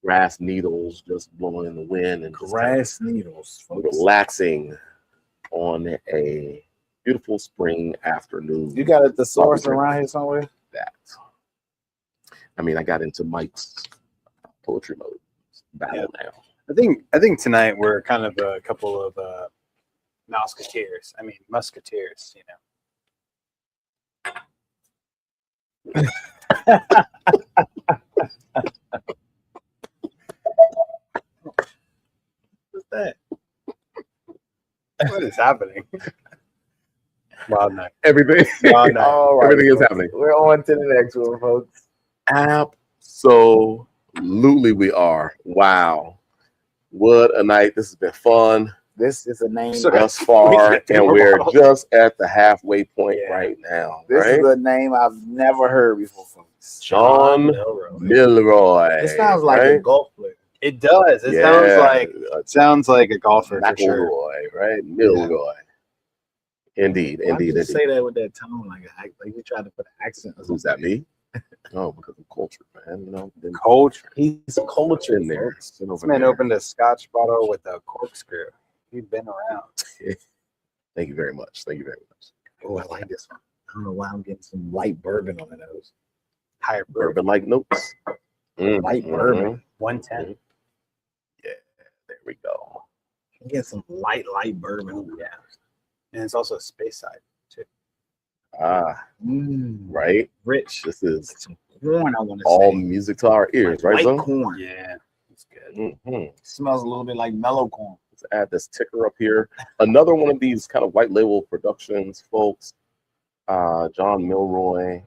grass needles just blowing in the wind, and
grass needles, folks.
Relaxing on a beautiful spring afternoon.
You got a thesaurus around here somewhere?
I got into Mike's poetry mode battle now.
I think tonight we're kind of a couple of musketeers, you know.
What's that?
What is happening? Wild night.
Everything.
Wild night.
All right,
Everything is
folks.
happening.
We're on to the next one, folks.
Absolutely, we are. Wow. What a night. This has been fun.
This is a name
thus far, and we're just at the halfway point right now.
This is a name I've never heard before, folks.
John Milroy.
It sounds like a golf player.
It does. It sounds like a golfer for sure.
Right? Milroy. Indeed.
Why did you say that with that tone, like you tried to put an accent?
Who's that? Me? Oh, because of culture, man.
Culture.
He's a culture
in there.
This man opened a Scotch bottle with a corkscrew. You've been around.
Thank you very much.
Oh, I like this one. I don't know why I'm getting some light bourbon on the nose.
Higher
bourbon-like notes.
Light bourbon.
110.
Yeah, there we go.
I'm getting some light bourbon.
Yeah. And it's also a Speyside too.
Right.
Rich.
This is
some corn. I want to
all
say
music to our ears, right?
White corn.
Yeah.
It's good.
Mm-hmm.
Smells a little bit like mellow corn.
Let's add this ticker up here. Another one of these kind of white label productions, folks. John Milroy.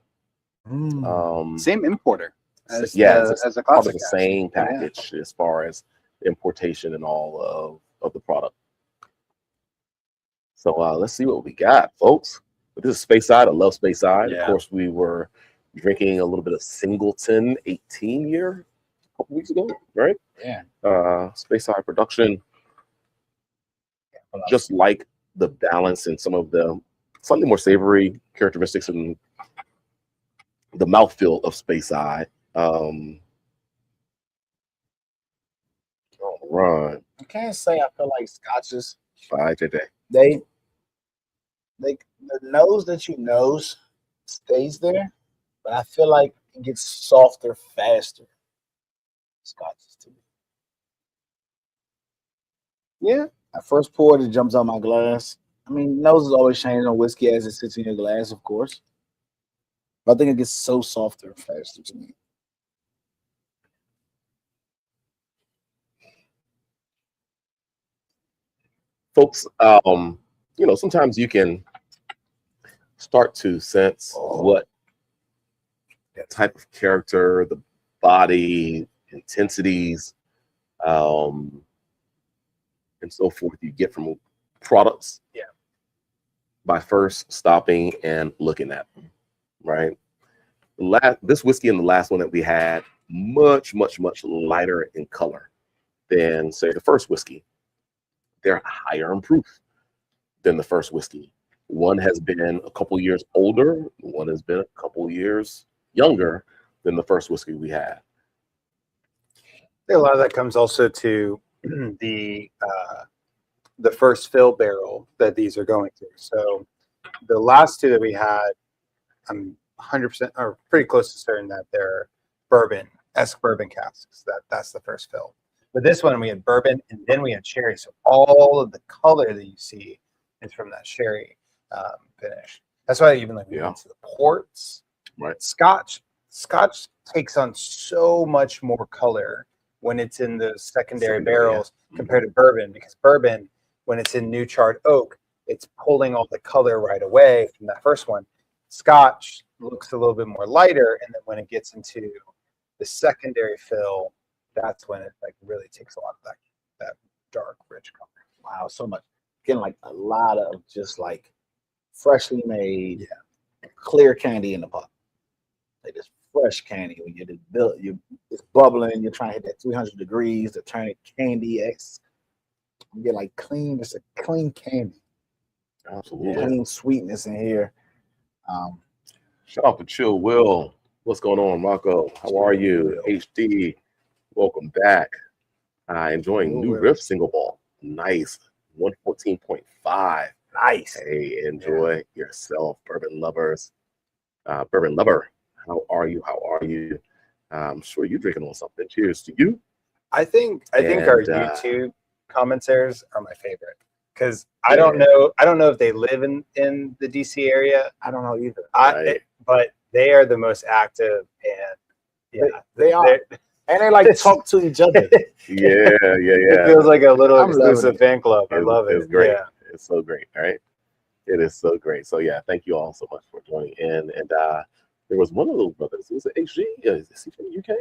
Same importer as
it's
as a
part of
classic
the
cask.
same package as far as importation and all of the product. So let's see what we got, folks. But this is Speyside. I love Speyside.
Yeah.
Of course, we were drinking a little bit of Singleton 18-year a couple weeks ago, right?
Yeah.
Speyside production. Just like the balance and some of the slightly more savory characteristics and the mouthfeel of Speyside. Run.
I can't say I feel like scotches.
Bye, JJ.
They the nose that you nose stays there, but I feel like it gets softer faster. Scotches to me.
Yeah.
I first pour it jumps out my glass. I mean, nose is always changing on whiskey as it sits in your glass, of course. But I think it gets so softer faster to me.
Folks, sometimes you can start to sense what type of character, the body, intensities, and so forth you get from products.
Yeah.
By first stopping and looking at them, right? This whiskey and the last one that we had, much, much, much lighter in color than, say, the first whiskey. They're higher in proof than the first whiskey. One has been a couple years older. One has been a couple years younger than the first whiskey we had.
I think a lot of that comes also to the first fill barrel that these are going through. So the last two that we had, I'm 100% or pretty close to certain that they're bourbon-esque bourbon casks. That's the first fill. But this one we had bourbon and then we had sherry. So all of the color that you see is from that sherry finish. That's why even like we went to the ports.
Right.
Scotch takes on so much more color when it's in the secondary barrels compared to bourbon, because bourbon, when it's in new charred oak, it's pulling all the color right away from that first one. Scotch looks a little bit more lighter, and then when it gets into the secondary fill, that's when it like really takes a lot of that dark, rich color.
Wow, so much. Getting like a lot of just like freshly made, clear candy in the pot. Like this fresh candy when it's bubbling. You're trying to hit that 300 degrees to turn it candy X. You get like clean. It's a clean candy.
Absolutely.
Clean sweetness in here.
Shout out to Chill Will. What's going on, Marco? How are you? HD. Welcome back. Enjoying New Riff Single Malt. Nice. 114.5.
Nice.
Hey, enjoy yourself, bourbon lovers. Bourbon lover, how are you? How are you? I'm sure you're drinking on something. Cheers to you.
I think our YouTube commenters are my favorite, because I don't know if they live in the DC area.
I don't know either.
But they are the most active, and
they are. And they like talk to each other.
Yeah.
It feels like a little exclusive fan club. I love it.
It's great.
Yeah.
It's so great. All right. It is so great. So yeah, thank you all so much for joining in. And there was one of those brothers. It was an HG. Is he from the UK?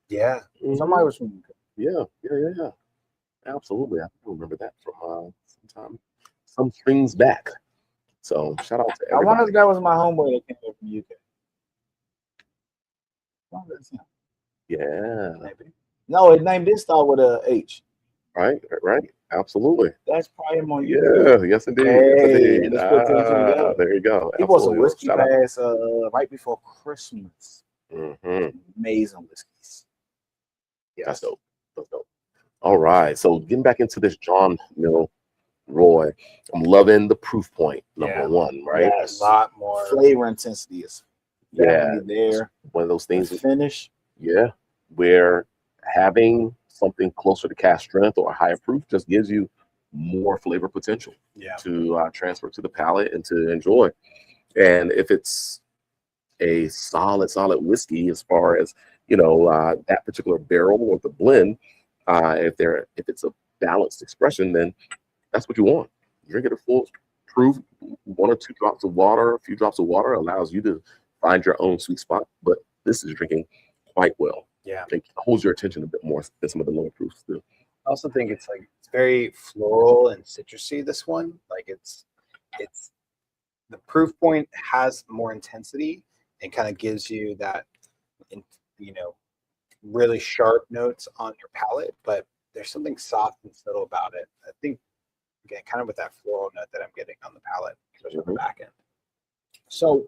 Yeah.
Mm-hmm.
Somebody was from the UK.
Yeah. Absolutely. I remember that from some strings back. So shout out to everybody.
I wonder if that was my homeboy that came here from the UK.
Yeah.
Maybe. No, his name did start with a H.
Right. Absolutely.
That's probably more.
Yeah. Yes, indeed.
Hey,
there you go.
He was a whiskey pass right before Christmas.
Mm-hmm.
Amazing whiskeys.
Yeah, that's dope. All right. So getting back into this John Milroy, I'm loving the proof point number one. Right.
Yes.
A lot more
flavor intensity is there.
One of those things.
The finish.
Yeah. Where having something closer to cask strength or higher proof just gives you more flavor potential to transfer to the palate and to enjoy. And if it's a solid whiskey, as far as that particular barrel or the blend, if it's a balanced expression, then that's what you want. Drink it at full proof, 1 or 2 drops of water, a few drops of water allows you to find your own sweet spot. But this is drinking quite well.
Yeah.
It holds your attention a bit more than some of the lower proofs do.
I also think it's very floral and citrusy. This one, it's the proof point has more intensity and kind of gives you that, really sharp notes on your palate, but there's something soft and subtle about it. I think, again, kind of with that floral note that I'm getting on the palate, especially on the back end.
So,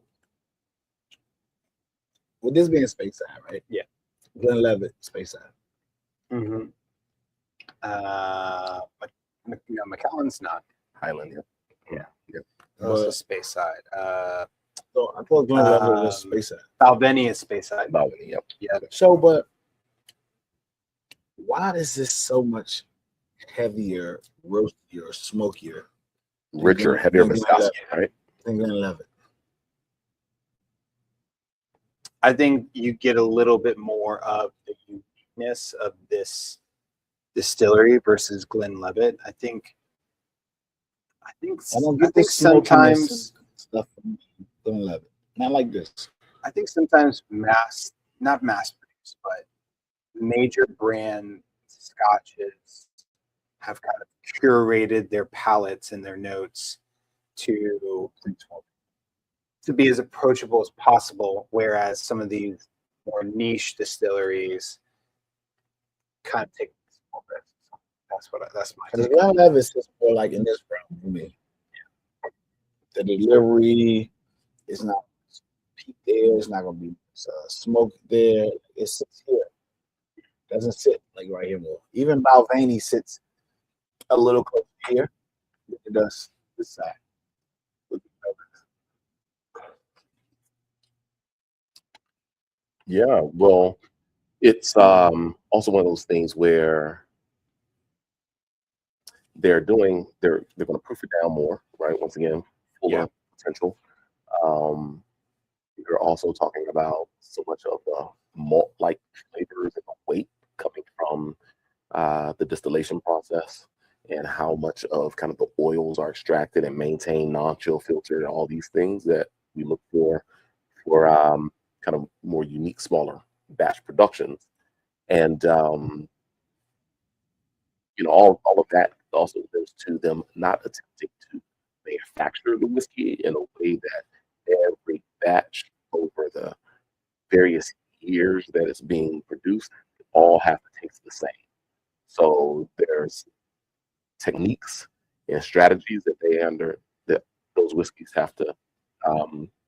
with this being Speyside, right?
Yeah.
Glenlivet, Speyside.
Mm-hmm. Macallan's not.
Highland,
Yeah.
But-
It's Speyside.
So I thought Glenlivet was Speyside.
Balvenie is Speyside.
Balvenie, yep.
Yeah.
So, but why is this so much heavier, roastier, smokier,
Richer, heavier
Than
viscosity, right?
than Glenlivet?
I think you get a little bit more of the uniqueness of this distillery versus Glenlivet. I think
I don't get the smokiness
sometimes
and stuff from Glenlivet. Not like this.
I think sometimes not mass produced, but major brand scotches have kind of curated their palates and their notes to be as approachable as possible, whereas some of these more niche distilleries kind of take small risks. That's my
Because
take.
Glenlivet is more like in this round for me. The delivery is not peat there. It's not going to be smoke there. It sits here. Doesn't sit like right here more. Even Balvenie sits a little close here. It does this side.
Yeah, well, it's also one of those things where they're going to proof it down more, right? Once again, fuller potential. You're also talking about so much of the malt-like flavors and the weight coming from the distillation process, and how much of kind of the oils are extracted and maintained non-chill filtered, all these things that we look for kind of more unique, smaller batch productions. And all of that also goes to them not attempting to manufacture the whiskey in a way that every batch over the various years that it's being produced all have to taste the same. So there's techniques and strategies that those whiskeys have to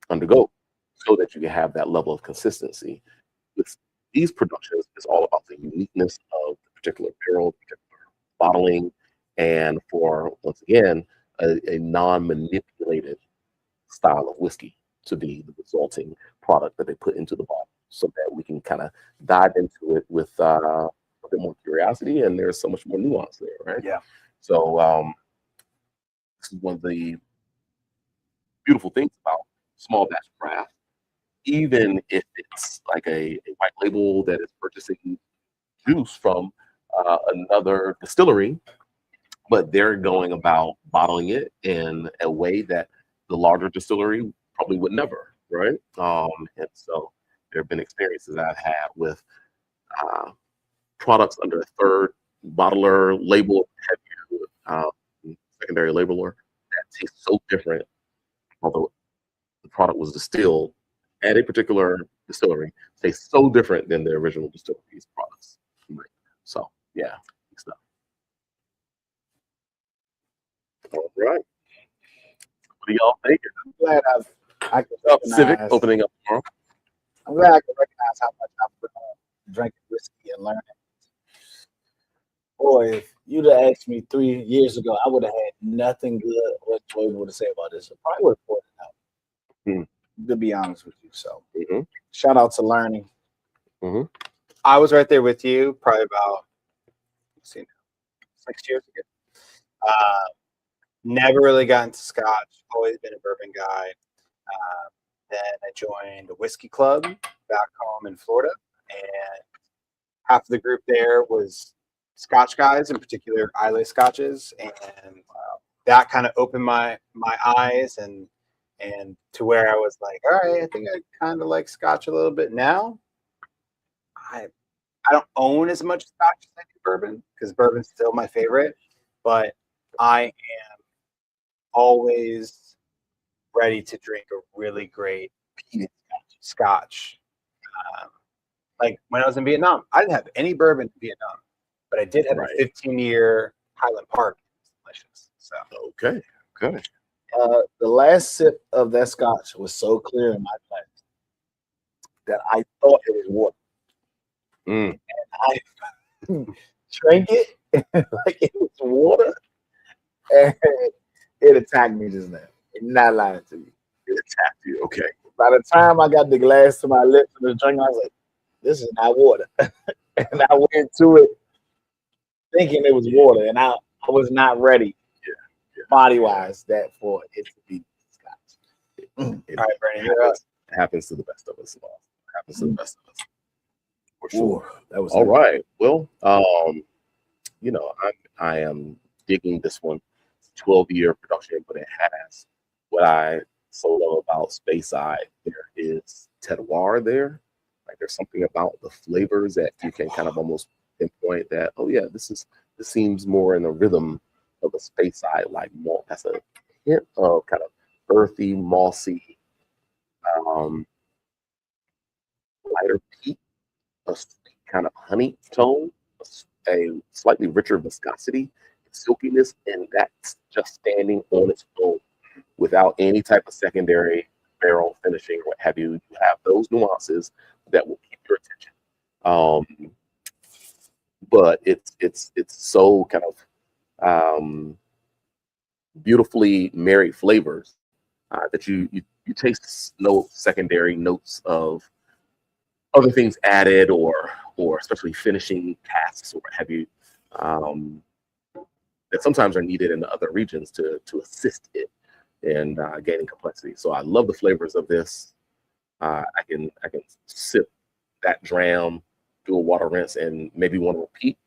undergo so that you can have that level of consistency. With these productions, it's all about the uniqueness of the particular barrel, particular bottling, and for, once again, a non-manipulated style of whiskey to be the resulting product that they put into the bottle, so that we can kind of dive into it with a bit more curiosity, and there's so much more nuance there, right?
Yeah.
So this is one of the beautiful things about small batch craft. Even if it's like a white label that is purchasing juice from another distillery, but they're going about bottling it in a way that the larger distillery probably would never, right? And so there have been experiences I've had with products under a third bottler label, secondary labeler, that tastes so different, although the product was distilled at a particular distillery, tastes so different than the original distillery's products. Right. So yeah, good stuff. All right. What do y'all think?
I'm glad I can
Civic
recognize.
opening up tomorrow.
I'm glad I can recognize how much I'm drinking whiskey and learning. Boy, if you'd have asked me 3 years ago, I would have had nothing good or enjoyable to say about this. I probably would have poured it out. To be honest with you. So shout out to learning.
I was right there with you, probably about 6 years ago. Never really got into Scotch. Always been a bourbon guy. Then I joined a whiskey club back home in Florida. and half of the group there was Scotch guys, in particular Islay Scotches, and that kind of opened my eyes and to where I was like, all right, I think I kind of like Scotch a little bit now. I don't own as much Scotch as I do bourbon because bourbon's still my favorite, but I am always ready to drink a really great peated Scotch. Like when I was in Vietnam, I didn't have any bourbon in Vietnam, but I did have a 15-year Highland Park. Delicious. So
Okay, good.
The last sip of that Scotch was so clear in my glass that I thought it was water.
Mm.
And I drank it like it was water, and it attacked me just now. I'm not lying to you.
It attacked you. Okay.
By the time I got the glass to my lips and the drink, I was like, this is not water. And I went to it thinking it was water, and I was not ready, body-wise, that for it to be Scotch.
All
right, Brandon, you're up.
It happens to the best of us. It happens to the best of us. For sure.
Ooh, that was
all right. Well, you know, I am digging this one. It's a 12-year production, but it has what I so love about Speyside. There is terroir there. Like there's something about the flavors that you can kind of almost pinpoint that, oh yeah, this seems more in the rhythm of a Speyside like malt. That's a hint of kind of earthy, mossy, lighter peat, a kind of honey tone, a slightly richer viscosity, silkiness, and that's just standing on its own without any type of secondary barrel finishing or what have you. You have those nuances that will keep your attention. But it's so kind of beautifully married flavors that you taste no secondary notes of other things added or especially finishing tasks or what have you that sometimes are needed in the other regions to assist it in gaining complexity. So I love the flavors of this. I can sip that dram, do a water rinse, and maybe want to repeat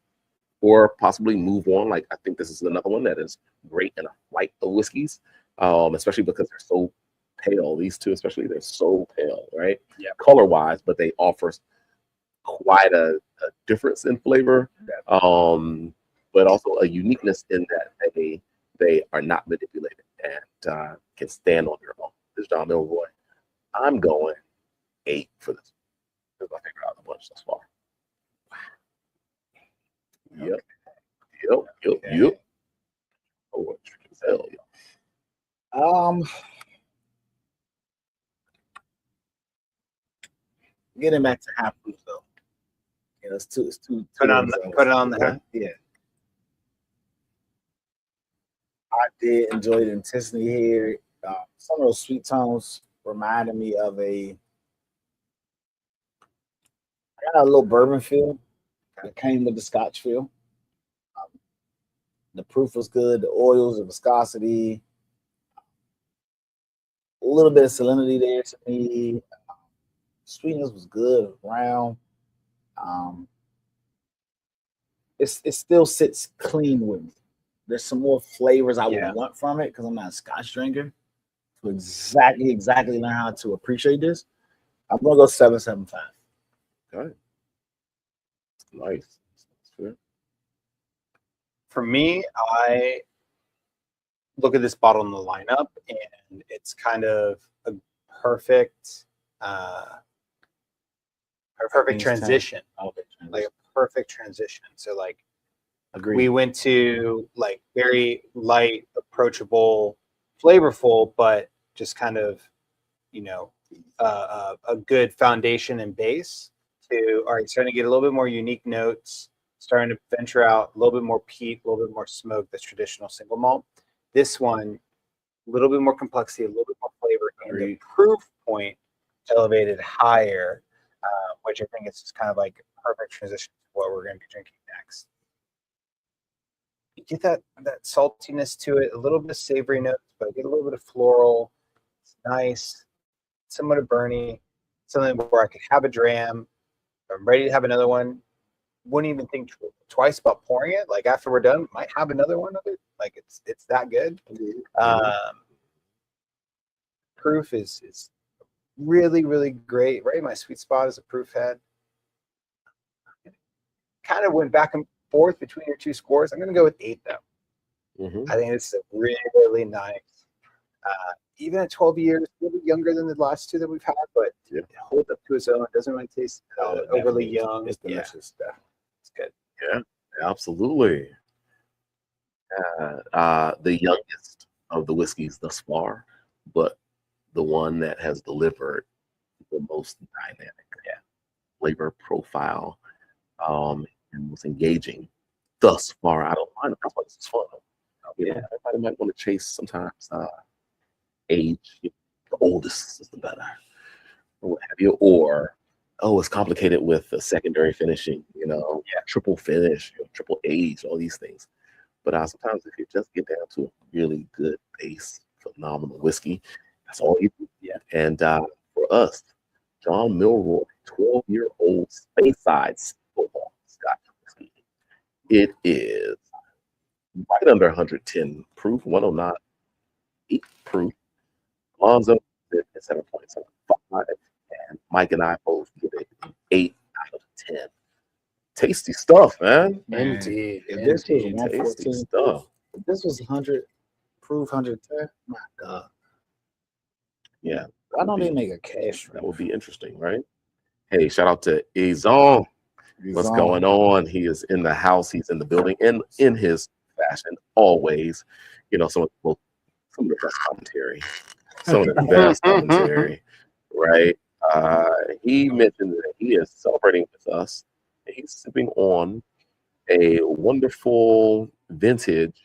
or possibly move on. Like I think this is another one that is great in a flight of whiskeys, especially because they're so pale. These two especially, they're so pale, right?
Yeah.
Color-wise, but they offer quite a difference in flavor, but also a uniqueness in that they are not manipulated and can stand on their own. This is John Milroy. I'm going 8 for this. This is my favorite out of the bunch thus far. Yep. Oh, what hell,
getting back to half proof though. You know, it's too
put it on the
yeah. I did enjoy the intensity here. Some of those sweet tones reminded me of I got a little bourbon feel that came with the Scotch feel. The proof was good. The oils, the viscosity, a little bit of salinity there to me. Sweetness was good, round. It still sits clean with me. There's some more flavors I would want from it because I'm not a Scotch drinker. To exactly learn how to appreciate this, I'm gonna go 7.75.
Okay. Nice.
For me, I look at this bottle in the lineup, and it's kind of a perfect transition. Like a perfect transition. So like
agreed.
We went to like very light, approachable, flavorful, but just kind of, you know, a good foundation and base to, all right, starting to get a little bit more unique notes, starting to venture out a little bit more peat, a little bit more smoke, that's traditional single malt. This one, a little bit more complexity, a little bit more flavor, and the proof point elevated higher, which I think is just kind of like a perfect transition to what we're going to be drinking next. You get that saltiness to it, a little bit of savory notes, but I get a little bit of floral. It's nice, somewhat of Burnie, something where I could have a dram, I'm ready to have another one. Wouldn't even think twice about pouring it. Like after we're done, might have another one of it. Like it's that good. Proof is really, really great. Right in my sweet spot as a proof head. Kind of went back and forth between your two scores. I'm going to go with 8 though. I think it's really nice. Even at 12 years, a little bit younger than the last two that we've had, but it holds up to its own. It doesn't really taste overly young.
It's delicious stuff.
It's good.
Yeah, absolutely. The youngest of the whiskeys thus far, but the one that has delivered the most dynamic flavor profile and most engaging thus far. I don't mind. That's why this is fun. Everybody might want to chase sometimes age. The oldest is the better, or what have you. Or it's complicated with the secondary finishing. Triple finish, triple age, all these things. But sometimes if you just get down to a really good base, phenomenal whiskey, that's all you do. And for us, John Milroy, 12-year-old Speyside Single Malt Scotch Whisky. It is right under 110 proof, 109 proof. Alonzo is 7.75, and Mike and I both give it an 8 out of 10. Tasty stuff, man.
Indeed.
If this was
Tasty
114
stuff.
if this was 100 proof, 110, my God.
Yeah.
I don't even make a cash.
That would be interesting, right? Hey, shout out to Izon. What's going on? He is in the house. He's in the building, and in his fashion, always. Some of the best commentary. Some of the best commentary, right? He mentioned that he is celebrating with us. And he's sipping on a wonderful vintage.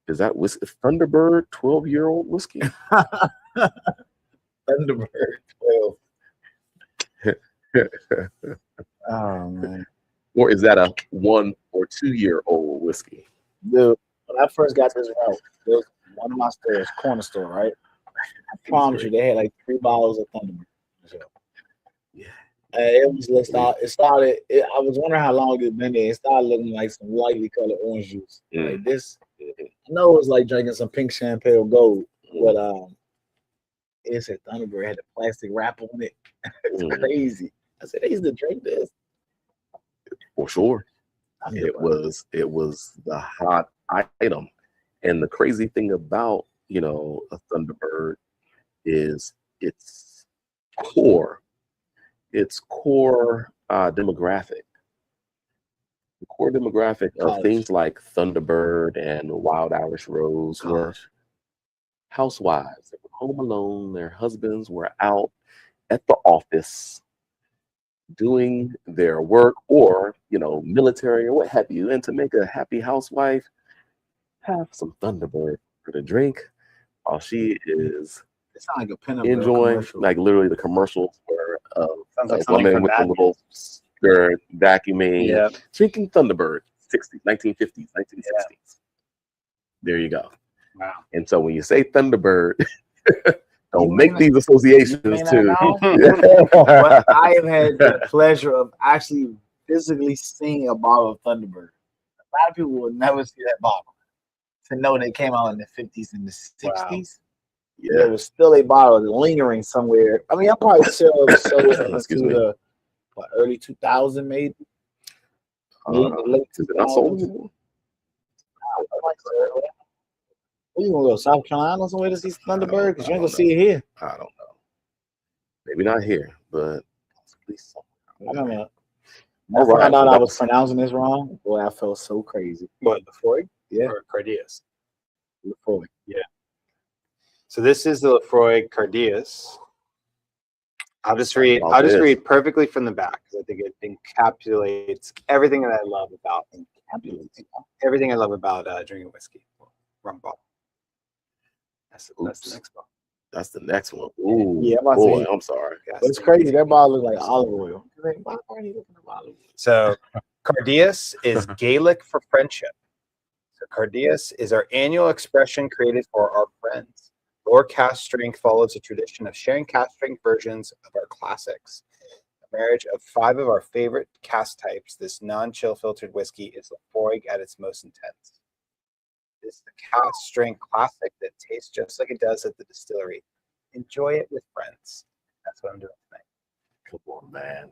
Is that whiskey? Thunderbird 12-year-old whiskey?
Thunderbird 12. Oh man.
Or is that a 1 or 2-year-old whiskey?
Dude, when I first got this route, there was one of my stores, corner store, right? I promise you, they had like 3 bottles of Thunderbird.
Yeah.
It was I was wondering how long it had been there. It started looking like some lightly colored orange juice. Like this, I know it was like drinking some pink champagne gold, but it said Thunderbird had a plastic wrap on it. It's crazy. I said they used to drink this.
For sure. It was the hot item. And the crazy thing about, a Thunderbird is its core demographic. The core demographic of things like Thunderbird and Wild Irish Rose were housewives. They were home alone. Their husbands were out at the office doing their work or, military or what have you. And to make a happy housewife, have some Thunderbird for the drink while she is
like a
enjoying, like literally the commercials were
like
a woman with a little skirt vacuuming, drinking Thunderbird, 1950s, 1960s. There you go.
Wow.
And so when you say Thunderbird, don't make these associations too.
But I have had the pleasure of actually physically seeing a bottle of Thunderbird. A lot of people will never see that bottle. To know they came out in the 50s and the 60s. Wow.
Yeah.
There was still a bottle lingering somewhere. I mean, I probably still into the early 2000 maybe. Late 2000. You gonna go to South Carolina somewhere to see Thunderbird? Because you ain't gonna see it here.
I don't know. Maybe not here, but possibly somewhere.
I don't know. I found out I was pronouncing this wrong. Boy, I felt so crazy.
What, Lefroy?
Yeah.
Or Cardias?
Lefroy.
Yeah. So this is the Lefroy Cardias. I'll just read perfectly from the back because I think it encapsulates everything that I love about drinking whiskey. Rum bottle. That's the next bottle.
That's the next one. Ooh,
yeah,
I'm sorry.
But it's crazy. That bottle looks like olive oil. Why are you looking at olive oil?
So Cardias is Gaelic for friendship. So Cardias is our annual expression created for our friends. Lower cask strength follows a tradition of sharing cask strength versions of our classics. A marriage of 5 of our favorite cask types, this non-chill filtered whiskey is Laphroaig at its most intense. This is the cask strength classic that tastes just like it does at the distillery. Enjoy it with friends. That's what I'm doing tonight.
Come on, man.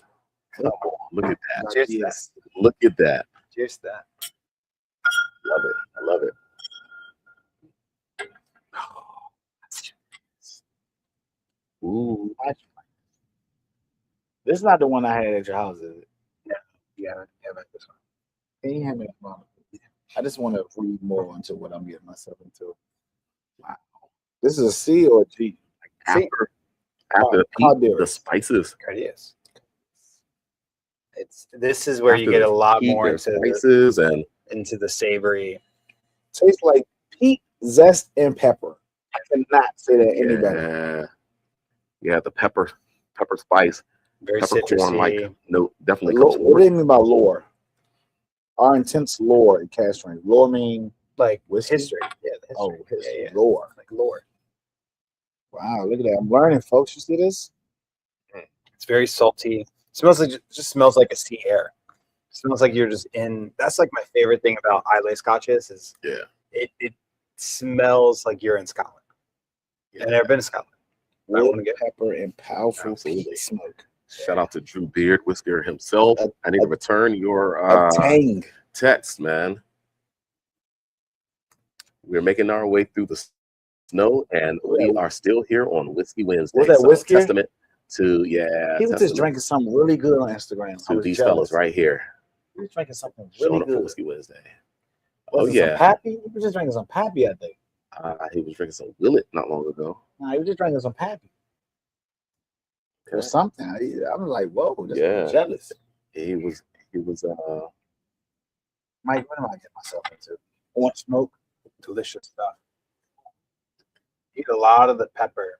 Come on. Look at that.
Cheers to that.
Look at that.
Cheers to that.
Love it. I love it. Ooh.
This is not the one I had at your house, is it?
Yeah, this one.
Can you hand me that bottle? I just want to read more into what I'm getting myself into. Wow. This is a C or a G?
After the peat, the spices.
Cardias. This is where you get a lot more into
spices and
into the savory.
Tastes like peat, zest, and pepper. I cannot say that any better.
Yeah, the pepper spice,
Very
peppercorn like
citrusy.
no, definitely.
What do you mean by lore? Our intense lore in cask strength. Lore mean
Like
whiskey?
history. Yeah, the history.
Oh, history.
Yeah.
Lore.
Like lore.
Wow, look at that. I'm learning, folks. You see this?
It's very salty. It smells like just smells like a sea air. It smells like you're just in. That's like my favorite thing about Islay scotches is it smells like you're in Scotland. I've never been to Scotland. I want to get
pepper and powerful
Absolutely.
peat smoke.
Shout out to Drew Beard, Whisker himself. I need to return your
Tang.
text, man. We're making our way through the snow, and we are still here on Whiskey Wednesday.
Was that whiskey?
Testament to
He was
testament
just drinking something really good on Instagram.
to these fellas right here.
He was drinking something
Showing
really
up for
good.
Whiskey Wednesday.
Was it some Pappy? He was just drinking some Pappy, I think.
He was drinking some Willet not long ago.
Nah, he was just drinking some Pappy. Or something. I'm like, whoa, this is jealous.
He was
Mike, what am I getting myself into? Orange smoke.
delicious stuff. Eat a lot of the pepper.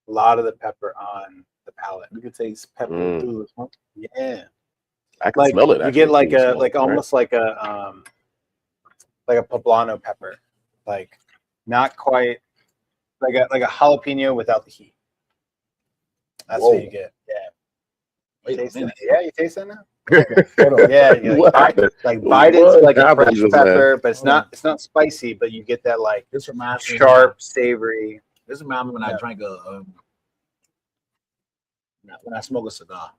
A lot of the pepper on the palate.
You can taste pepper through the smoke.
Yeah.
I can smell it.
You get like a almost like a poblano pepper, like not quite like a jalapeno without the heat. That's what you get. Yeah.
Wait,
Taste it. Yeah, you taste that now.
Okay,
Yeah, you bite into like a fresh pepper, but it's not spicy, but you get that like
this reminds me
sharp, savory.
This reminds me when I drank when I smoke a cigar.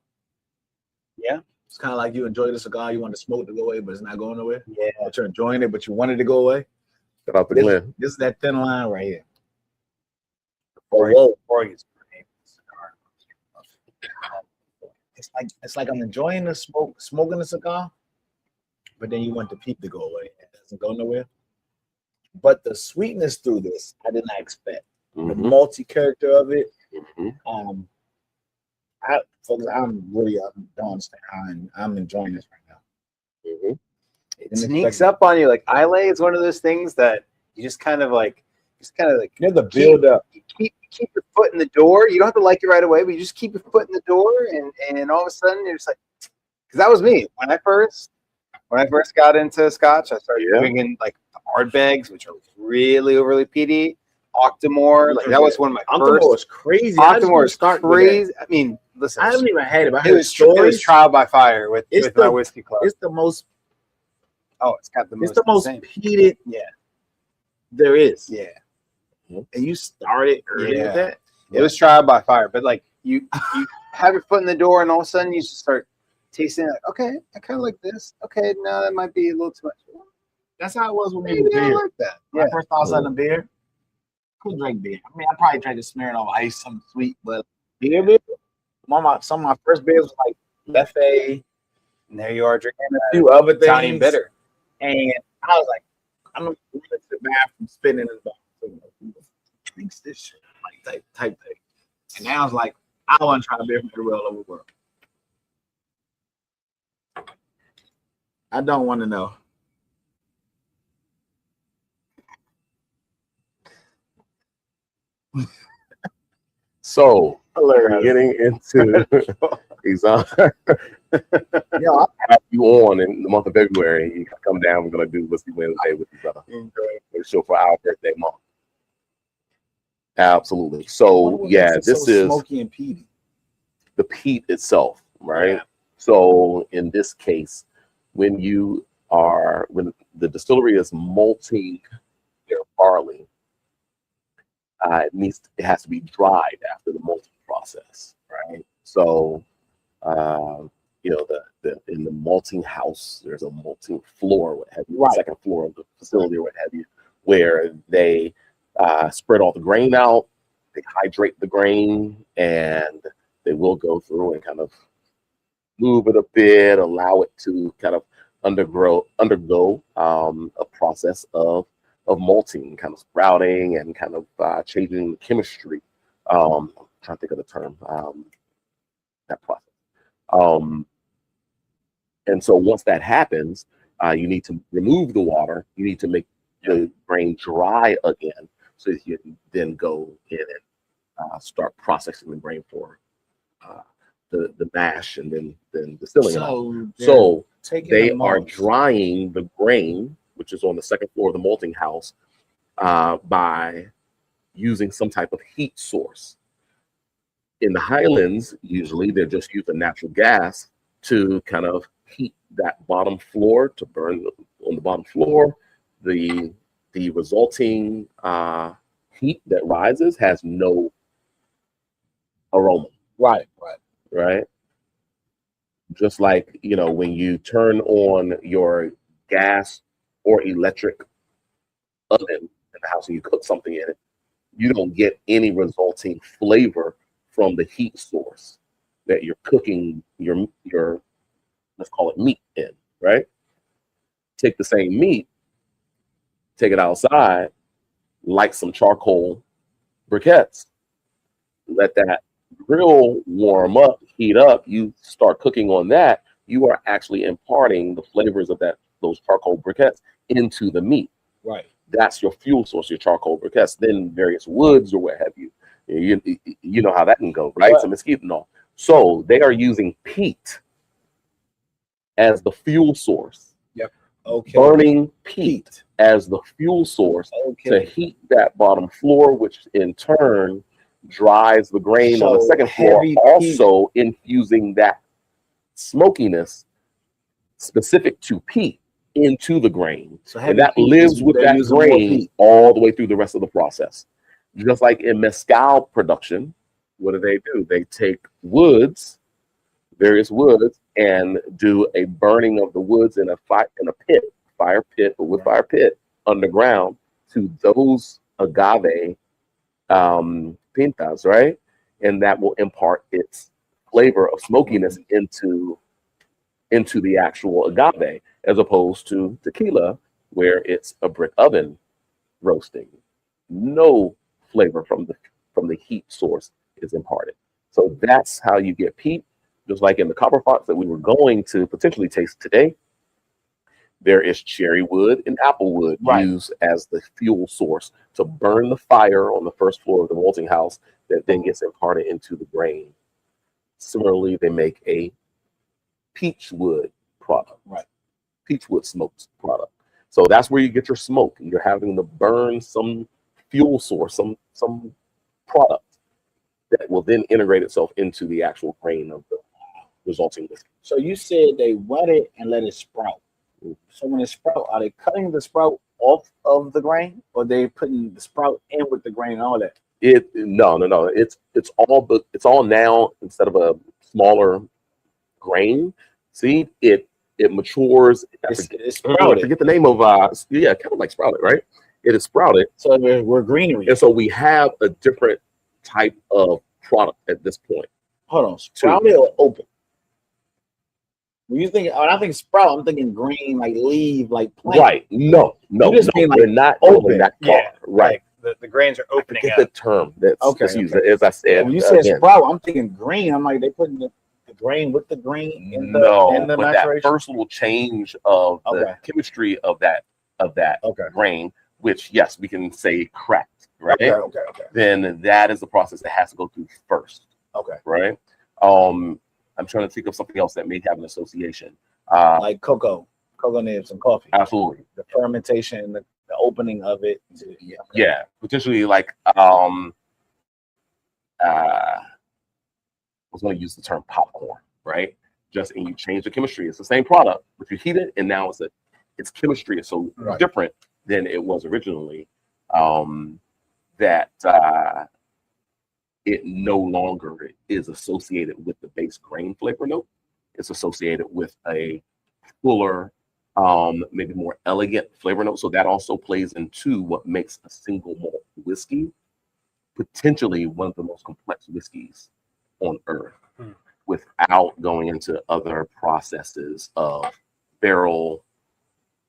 Yeah.
It's kind of like you enjoy the cigar, you want the smoke to go away, but it's not going nowhere.
Yeah.
But you're enjoying it, but you want it to go away.
Shout out to Glenn.
This is that thin line right here. It's like I'm enjoying the smoking the cigar, but then you want the peat to go away. It doesn't go nowhere. But the sweetness through this, I did not expect. The malty character of it. I'm don't understand how I'm enjoying this right now.
It sneaks up on you. Like Islay is one of those things that you just kind of like
you have to build up.
You keep your foot in the door. You don't have to like it right away, but you just keep your foot in the door, and all of a sudden you're just like, because that was me when I first got into Scotch. I started drinking like the Ardbegs, which are really overly peaty. Octomore, like that was one of my first.
Octomore is crazy.
Octomore is crazy. I mean, listen,
I haven't even had it. But
it was trial by fire with my whiskey club.
It's the most.
Oh, it's got the most.
It's the most peated.
Yeah,
there is.
Yeah,
and you started early with that.
It was trial by fire, but like you have your foot in the door, and all of a sudden you just start tasting. Like, okay, I kind of like this. Okay, no, that might be a little too much.
That's how it was with me with beer.
I like that.
When I first started selling beer, couldn't drink beer. I mean, I probably drank a Smirnoff Ice, something sweet, but beer. Some of my first beers was like Leffe.
And there you are drinking
a few other things.
Italian bitter.
And I was like, I'm going to the bathroom, spitting in the bathroom. Who drinks this shit? Like type thing. And now I was like, I want to try beer from everywhere all over the world. I don't want to know.
So, getting into I'll have you on in the month of February. You can come down. We're going to do Whiskey Wednesday with you, brother. Show for our birthday month. Absolutely. So, this is
smoky and peaty.
the peat itself, right?
Yeah.
So in this case, when the distillery is malting their barley, it has to be dried after the malting process, right? So in the malting house, there's a malting floor, what have you,
Right.
the second floor of the facility or what have you, where they spread all the grain out, they hydrate the grain, and they will go through and kind of move it a bit, allow it to kind of undergo a process of malting, kind of sprouting and kind of changing the chemistry. I'm trying to think of the term, that process. And so once that happens, you need to remove the water. You need to make the grain dry again, so that you can then go in and start processing the grain for the mash and then distilling it out. So they are drying the grain, which is on the second floor of the malting house, by using some type of heat source. In the Highlands, usually they're just using natural gas to kind of heat that bottom floor, to burn on the bottom floor. The resulting heat that rises has no aroma. Right. Just like, when you turn on your gas or electric oven in the house and you cook something in it, you don't get any resulting flavor from the heat source that you're cooking your let's call it meat in, right? Take the same meat, take it outside, light some charcoal briquettes, let that grill warm up, heat up, you start cooking on that, you are actually imparting the flavors of those charcoal briquettes into the meat.
Right.
That's your fuel source, your charcoal briquettes. Then various woods or what have you. You know how that can go, right? Some mesquite and all. So they are using peat as the fuel source.
Yep. Okay.
Burning peat as the fuel source to heat that bottom floor, which in turn dries the grain on the second floor, also infusing that smokiness specific to peat into the grain. And that lives with that grain all the way through the rest of the process. Just like in mezcal production, what do? They take various woods, and do a burning of the woods in a fire pit, a wood fire pit underground to those agave pintas, right? And that will impart its flavor of smokiness into the actual agave, as opposed to tequila, where it's a brick oven roasting. No flavor from the heat source is imparted. So that's how you get peat. Just like in the copper fox that we were going to potentially taste today, there is cherry wood and apple wood used as the fuel source to burn the fire on the first floor of the malting house that then gets imparted into the grain. Similarly, they make a peach wood product, peach wood smoked product. So that's where you get your smoke. You're having to burn some fuel source, some product that will then integrate itself into the actual grain of the resulting whiskey.
So you said they wet it and let it sprout. So when it sprout, are they cutting the sprout off of the grain, or they putting the sprout in with the grain and all that?
No. It's all now, instead of a smaller grain seed, it matures.
It's sprouted.
I forget the name of kind of like sprouted, right? It is sprouted.
So we're greenery.
And so we have a different type of product at this point.
Hold on, sprouted or open? When you think, when I think sprout, I'm thinking green, like leaf, like plant.
Right. No. We're not open that far.
Yeah,
right.
Like the grains are opening
I
up.
the term that's used. As I said,
when you said sprout, I'm thinking green. I'm like, they putting the grain with the green in the
but
maturation.
That first little change of the chemistry of that grain, which yes, we can say cracked, right?
Okay.
Then that is the process that has to go through first.
Okay.
Right. I'm trying to think of something else that may have an association.
Like cocoa nibs and coffee.
Absolutely.
The fermentation, the opening of it.
Yeah. Potentially like was going to use the term popcorn, right? And you change the chemistry. It's the same product, but you heat it, and now its chemistry is so different than it was originally that it no longer is associated with the base grain flavor note. It's associated with a fuller, maybe more elegant flavor note. So that also plays into what makes a single malt whiskey potentially one of the most complex whiskeys on earth, without going into other processes of barrel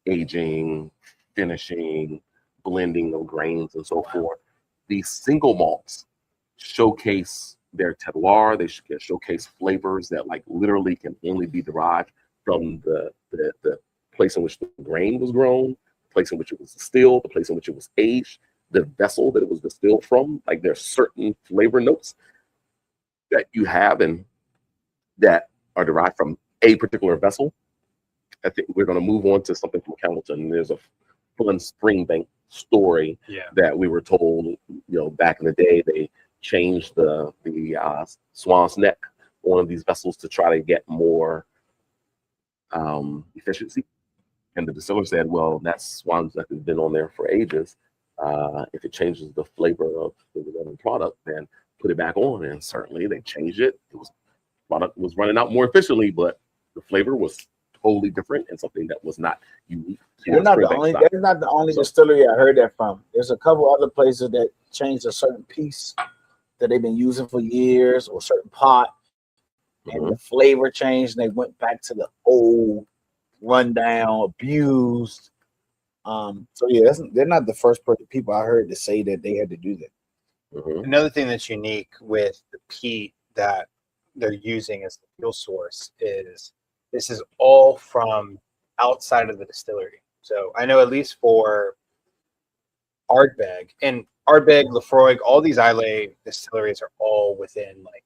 aging, finishing, blending of grains, and so forth. These single malts showcase their terroir. They showcase flavors that like literally can only be derived from the place in which the grain was grown, the place in which it was distilled, the place in which it was aged, the vessel that it was distilled from. Like there's certain flavor notes that you have and that are derived from a particular vessel. I think we're going to move on to something from Campbeltown. There's a fun Springbank story that we were told, back in the day. They changed the swan's neck on one of these vessels to try to get more efficiency. And the distiller said, well, that swan's neck has been on there for ages. If it changes the flavor of the product, then put it back on. And certainly they changed it. Product was running out more efficiently, but the flavor was totally different and something that was not unique.
They're not the only distillery I heard that from. There's a couple other places that changed a certain piece that they've been using for years, or a certain pot, and the flavor changed, and they went back to the old, rundown, abused. So yeah, they're not the first people I heard to say that they had to do that.
Another thing that's unique with the peat that they're using as the fuel source is this is all from outside of the distillery. So I know at least for Ardbeg and Lefroy, all these Islay distilleries are all within like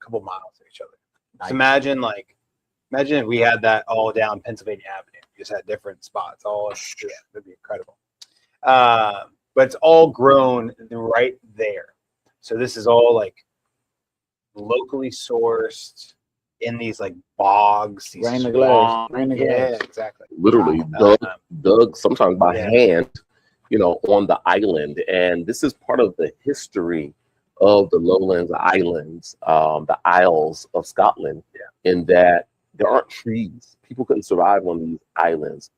a couple miles of each other. Nice. So imagine if we had that all down Pennsylvania Avenue. We just had different spots. That'd be incredible. But it's all grown right there. So this is all like locally sourced in these like bogs, these swamps. Yeah, exactly.
Literally dug sometimes by hand, on the island. And this is part of the history of the lowlands islands, the Isles of Scotland, in that there aren't trees. People couldn't survive on these islands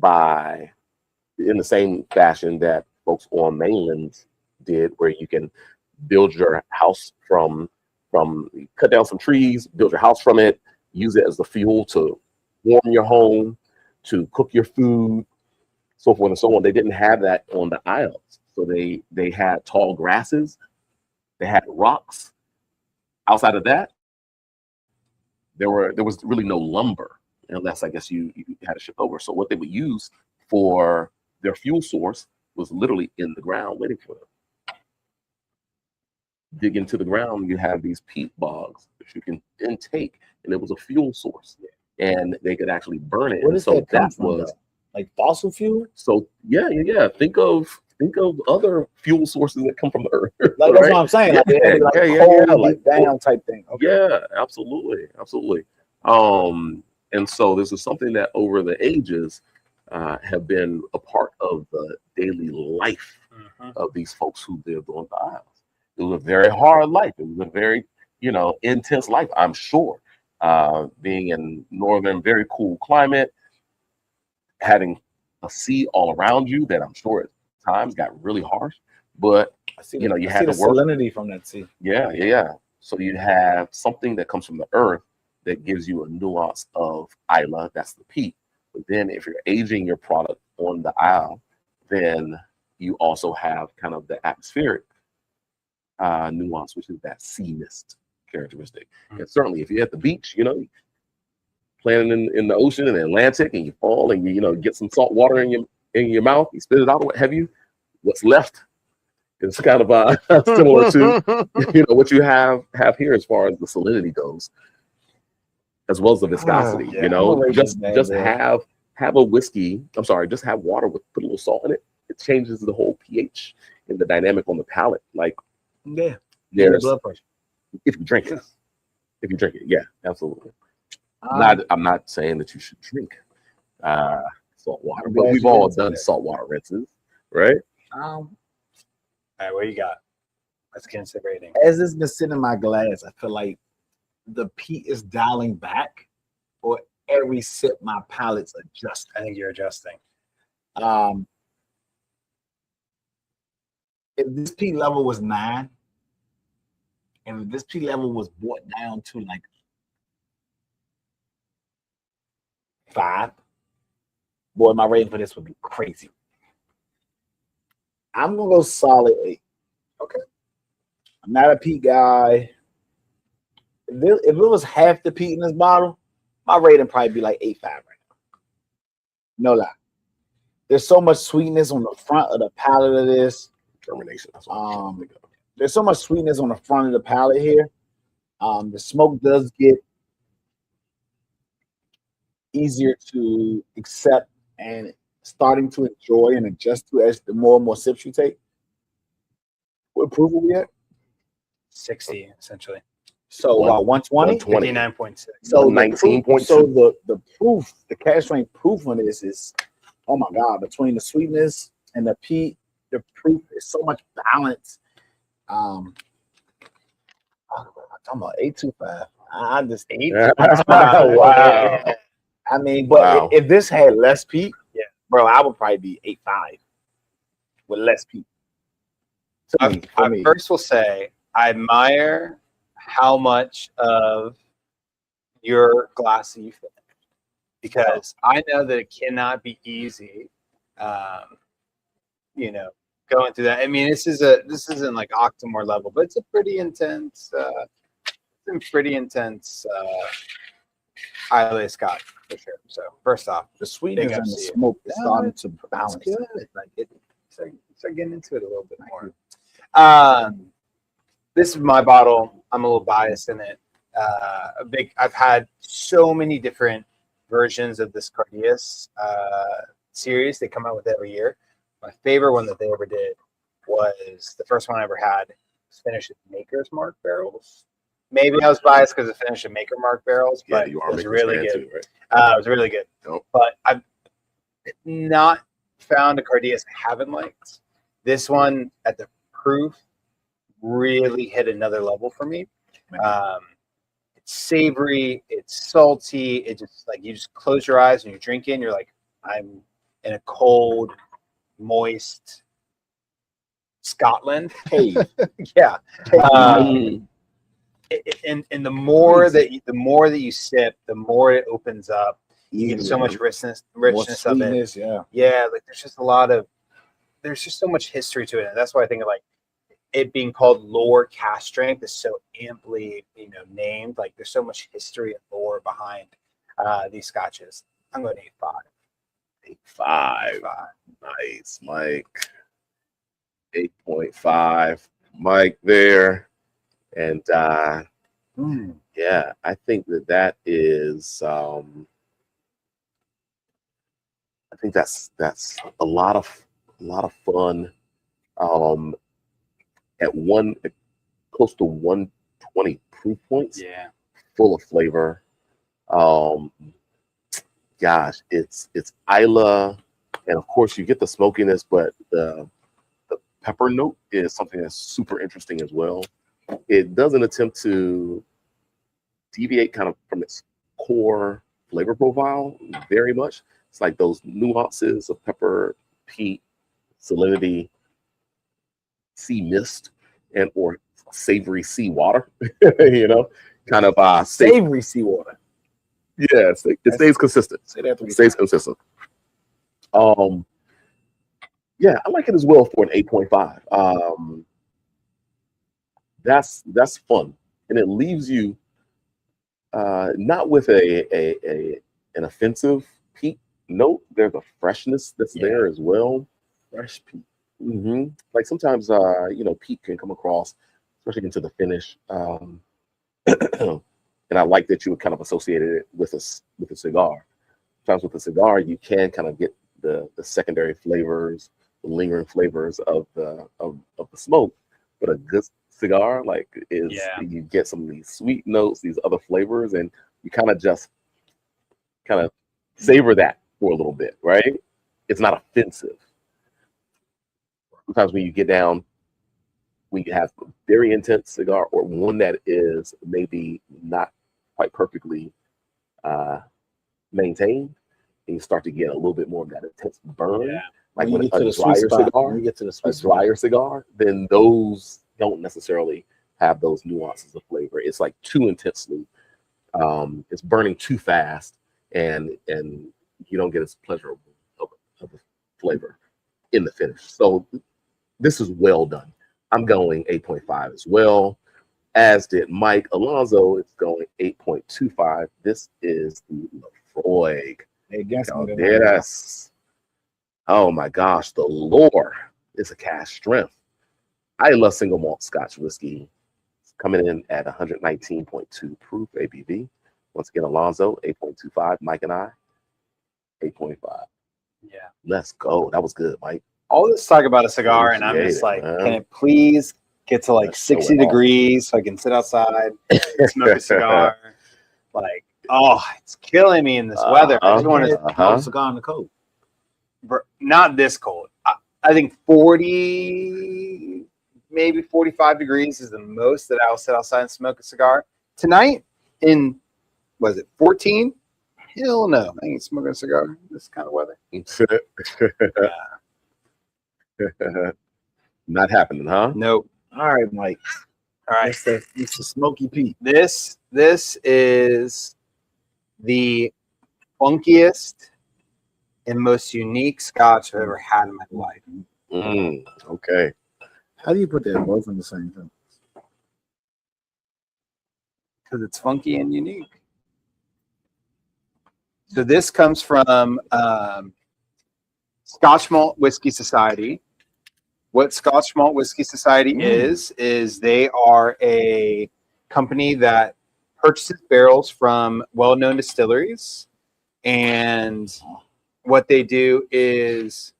in the same fashion that folks on mainland did, where you can build your house from cut down some trees, build your house from it, use it as the fuel to warm your home, to cook your food, so forth and so on. They didn't have that on the Isles. So they had tall grasses, they had rocks. Outside of that, there was really no lumber, unless I guess you had to ship over. So what they would use for their fuel source was literally in the ground waiting for them. Dig into the ground, you have these peat bogs that you can intake, and it was a fuel source, and they could actually burn it.
What is that was like fossil fuel?
So yeah. Think of other fuel sources that come from the earth.
Like, that's what I'm saying. Like down type thing. Okay.
Yeah, absolutely. And so this is something that over the ages have been a part of the daily life of these folks who lived on the Isles. It was a very hard life. It was a very, intense life, I'm sure. Being in northern, very cool climate, having a sea all around you that I'm sure at times got really harsh. But you had the
salinity from that sea.
Yeah. So you have something that comes from the earth that gives you a nuance of Islay, that's the peat. But then if you're aging your product on the Isle, then you also have kind of the atmospheric nuance, which is that sea mist characteristic. And certainly if you're at the beach, playing in the ocean, in the Atlantic, and you fall and you get some salt water in your mouth, you spit it out, or what have you, what's left is kind of similar to what you have here as far as the salinity goes, as well as the viscosity. Just have a whiskey. Just have water with put a little salt in it. It changes the whole pH and the dynamic on the palate. Like,
there's blood pressure
if you drink it. If you drink it, yeah, absolutely.
Um,
I'm not saying that you should drink salt water,
I'm
but
glad
we've
you
all
didn't say
done
that.
saltwater rinses, right?
All right, what you got? Let's get into the rating.
As it's been sitting in my glass, I feel like the peat is dialing back. For every sip, my palate's adjusting.
I think you're adjusting.
If this peat level was 9, and if this peat level was brought down to like 5, boy, my rating for this would be crazy. I'm gonna go solid 8.
Okay.
I'm not a peat guy. If it was half the peat in this bottle, my rating probably be like 8.5 right now. No lie. There's so much sweetness on the front of the palate of this.
Termination. That's what I'm trying to think of.
There's so much sweetness on the front of the palate here. The smoke does get easier to accept and starting to enjoy and adjust to as the more and more sips you take. What proof are we at?
60, essentially.
So
One-
about 120?
59.6.
So
19.2.
So the proof, the cash strength proof on this is, oh my God, between the sweetness and the peat, the proof is so much balance. I'm talking about 8.25. I just
8.
Wow.
I mean, but
Wow.
if this had less peat,
Yeah.
bro, I would probably be 8.5 with less peat. To me, for
I
me.
first will say I admire how much of your glass you finished, because I know that it cannot be easy. Going through that. I mean, this isn't like Octomore level, but it's a pretty intense. Islay Scotch for sure. So first off,
The sweetness
Big
and the
ups to you.
smoke is
No,
starting to
that's
balance.
good. Like start getting into it a little bit more. This is my bottle. I'm a little biased in it. I've had so many different versions of this Cardias series they come out with every year. My favorite one that they ever did was the first one I ever had. Was finished at Maker's Mark barrels. Maybe I was biased because it finished at Maker Mark barrels,
Yeah,
but
you
it
are
was
making
really
stand
good.
too, right?
It was really good.
Yep.
But I've not found a Cardias I haven't liked. This one at the proof really hit another level for me. It's savory, it's salty, it just like you just close your eyes and you're drinking, you're like, I'm in a cold, moist Scotland.
Hey,
Yeah.
Mm.
And the more that you sip, the more it opens up. You get so much richness
more
of it.
sweetness, yeah.
Yeah, like there's just so much history to it. And that's why I think of like it being called lower cask strength is so amply, named. Like there's so much history and lore behind these scotches. I'm going 8.5.
8.5. Nice, Mike. 8.5. Mike there. And yeah, I think that is I think that's a lot of fun. At close to 120 proof points,
Yeah.
full of flavor. Gosh, it's Islay, and of course you get the smokiness, but the pepper note is something that's super interesting as well. It doesn't attempt to deviate kind of from its core flavor profile very much. It's like those nuances of pepper, peat, salinity, sea mist, and or savory seawater. Kind of
Savory seawater.
Yeah, it stays consistent.
Say that 3
It stays
times.
consistent. Yeah, I like it as well for an 8.5. That's fun, and it leaves you not with an offensive peat note. There's a freshness that's there as well.
Fresh peat.
Like sometimes peat can come across, especially into the finish. And I like that you would kind of associated it with a cigar. Sometimes with a cigar, you can kind of get the secondary flavors, the lingering flavors of the smoke. But a good cigar. Like, is you get some of these sweet notes, these other flavors, and you kind of savor that for a little bit, right? It's not offensive. Sometimes when you get down, when you have a very intense cigar or one that is maybe not quite perfectly maintained, and you start to get a little bit more of that intense burn, like when a drier cigar, drier cigar, then those don't necessarily have those nuances of flavor. It's like too intensely, it's burning too fast, and you don't get as pleasurable of a flavor in the finish. So this is well done. I'm going 8.5 as well, as did Mike. Alonzo is going 8.25. This is the Lafroig. Oh my gosh, the lore is a cast strength. I love single malt Scotch whiskey. It's coming in at 119.2 proof ABV. Once again, Alonzo 8.25. Mike and I 8.5.
Yeah,
let's go. That was good, Mike.
All this talk about a cigar, and I'm just like, can it please get to like 60 degrees so I can sit outside and smoke a cigar? Like, oh, it's killing me in this weather. I just want to
smoke a cigar in the cold.
Not this cold. I think 40, maybe 45 degrees is the most that I'll sit outside and smoke a cigar. Tonight, in, was it 14? Hell no. I ain't smoking a cigar this kind of weather.
Not happening, huh?
Nope.
All right, Mike.
All right.
It's the Smoky Pete.
This is the funkiest and most unique Scotch I've ever had in my life.
Okay.
How do you put that both in the same thing?
Because it's funky and unique. So this comes from Scotch Malt Whisky Society. What Scotch Malt Whisky Society is they are a company that purchases barrels from well-known distilleries, and what they do is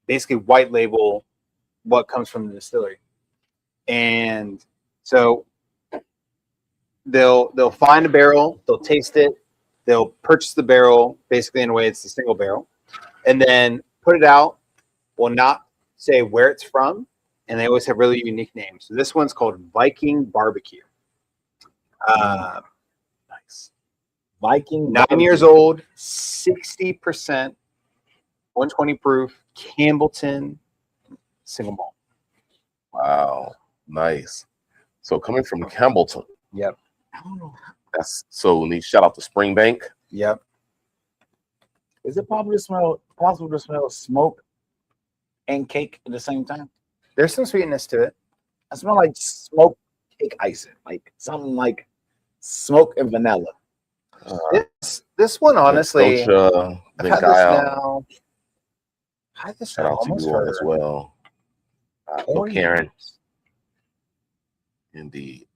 basically white label what comes from the distillery. And so they'll find a barrel, they'll taste it, they'll purchase the barrel, basically in a way it's a single barrel, and then put it out, will not say where it's from, and they always have really unique names. So this one's called Viking Barbecue.
Nice. Viking
9 years old, 60%, 120 proof, Campbeltown single malt.
Wow, nice. So coming from Campbeltown.
Yep.
I don't know.
That's so neat. Shout out to Springbank.
Yep.
Is it possible to smell smoke and cake at the same time?
There's some sweetness to it.
I smell like smoke cake icing, like something like smoke and vanilla.
This one, honestly,
Coach,
I've had this now. I had this
shout out to you all as well. Karen. Indeed.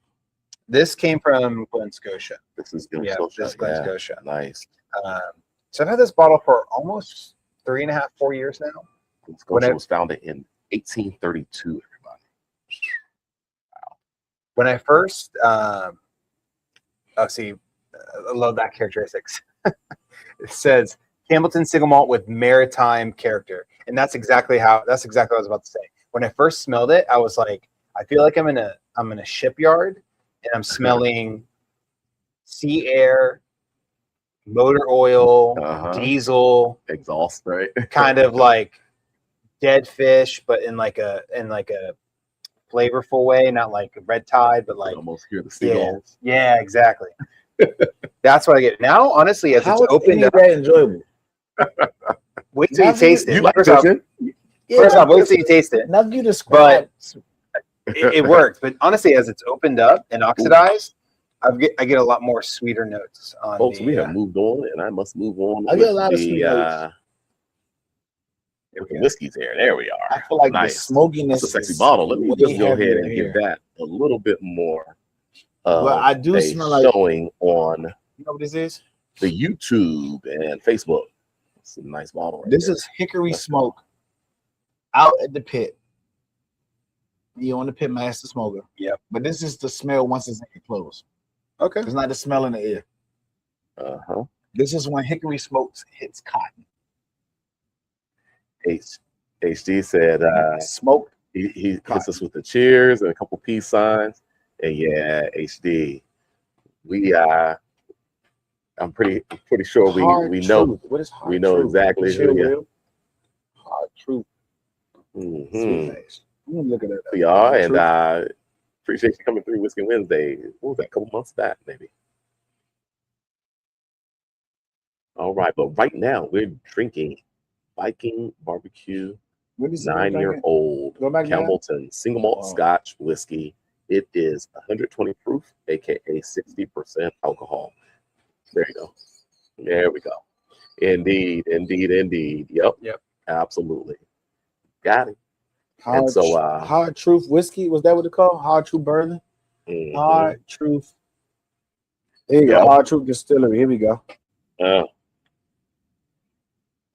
This came from Glen Scotia.
This is Glen
Scotia. This is Glen Scotia.
Nice.
So I've had this bottle for almost 3.5, 4 years now.
Scotia was founded in 1832. Everybody.
Wow. When I first, I love that characteristics. It says Campbeltown single malt with maritime character, and that's exactly what I was about to say. When I first smelled it, I was like, I feel like I'm in a shipyard, and I'm smelling sea air, motor oil, diesel,
exhaust, right?
kind of like dead fish, but in like a flavorful way, not like red tide, but like
almost hear the seagulls.
Yeah, exactly. That's what I get now. Honestly, as it's opened up,
that enjoyable.
Wait till you taste it.
First off,
wait till you taste it.
Now you describe.
It works, but honestly, as it's opened up and oxidized, I get a lot more sweeter notes on.
Folks, we have moved on, and I must move on.
I get a lot of sweet notes.
With the whiskeys here. There we are.
I feel like
nice.
The smokiness.
That's a sexy bottle. Let me just go ahead and give that a little bit more.
Well, I do smell like
showing on.
You know what this is?
The YouTube and Facebook. It's a nice bottle. Right
this
there.
Is hickory smoke out at the pit. You on the pit master smoker.
Yep.
But this is the smell once it's in your clothes.
Okay.
It's not the smell in the air.
Uh-huh.
This is when hickory smokes hits cotton.
HD said
Smoke.
he hits us with the cheers and a couple peace signs. And yeah, HD, I'm pretty sure we know
What is hard
we know
truth?
exactly
Chill,
who you.
real? Hard truth.
Mm-hmm.
Sweet face. I'm gonna look at that.
We are, and appreciate you coming through Whiskey Wednesday. What was that? A couple months back, maybe. All right, but right now we're drinking Viking Barbecue
What is
9-year-old
Go back down.
Campbeltown Single Malt
Oh.
Scotch Whisky. It is 120 proof, aka 60% alcohol. There you go. There we go. Indeed. Yep. Absolutely. Got it.
Hard,
so,
Hard Truth Whiskey, was that what it called? Hard Truth Bourbon?
Mhm.
Hard Truth. There you
Yep.
go. Hard Truth Distillery. Here we go.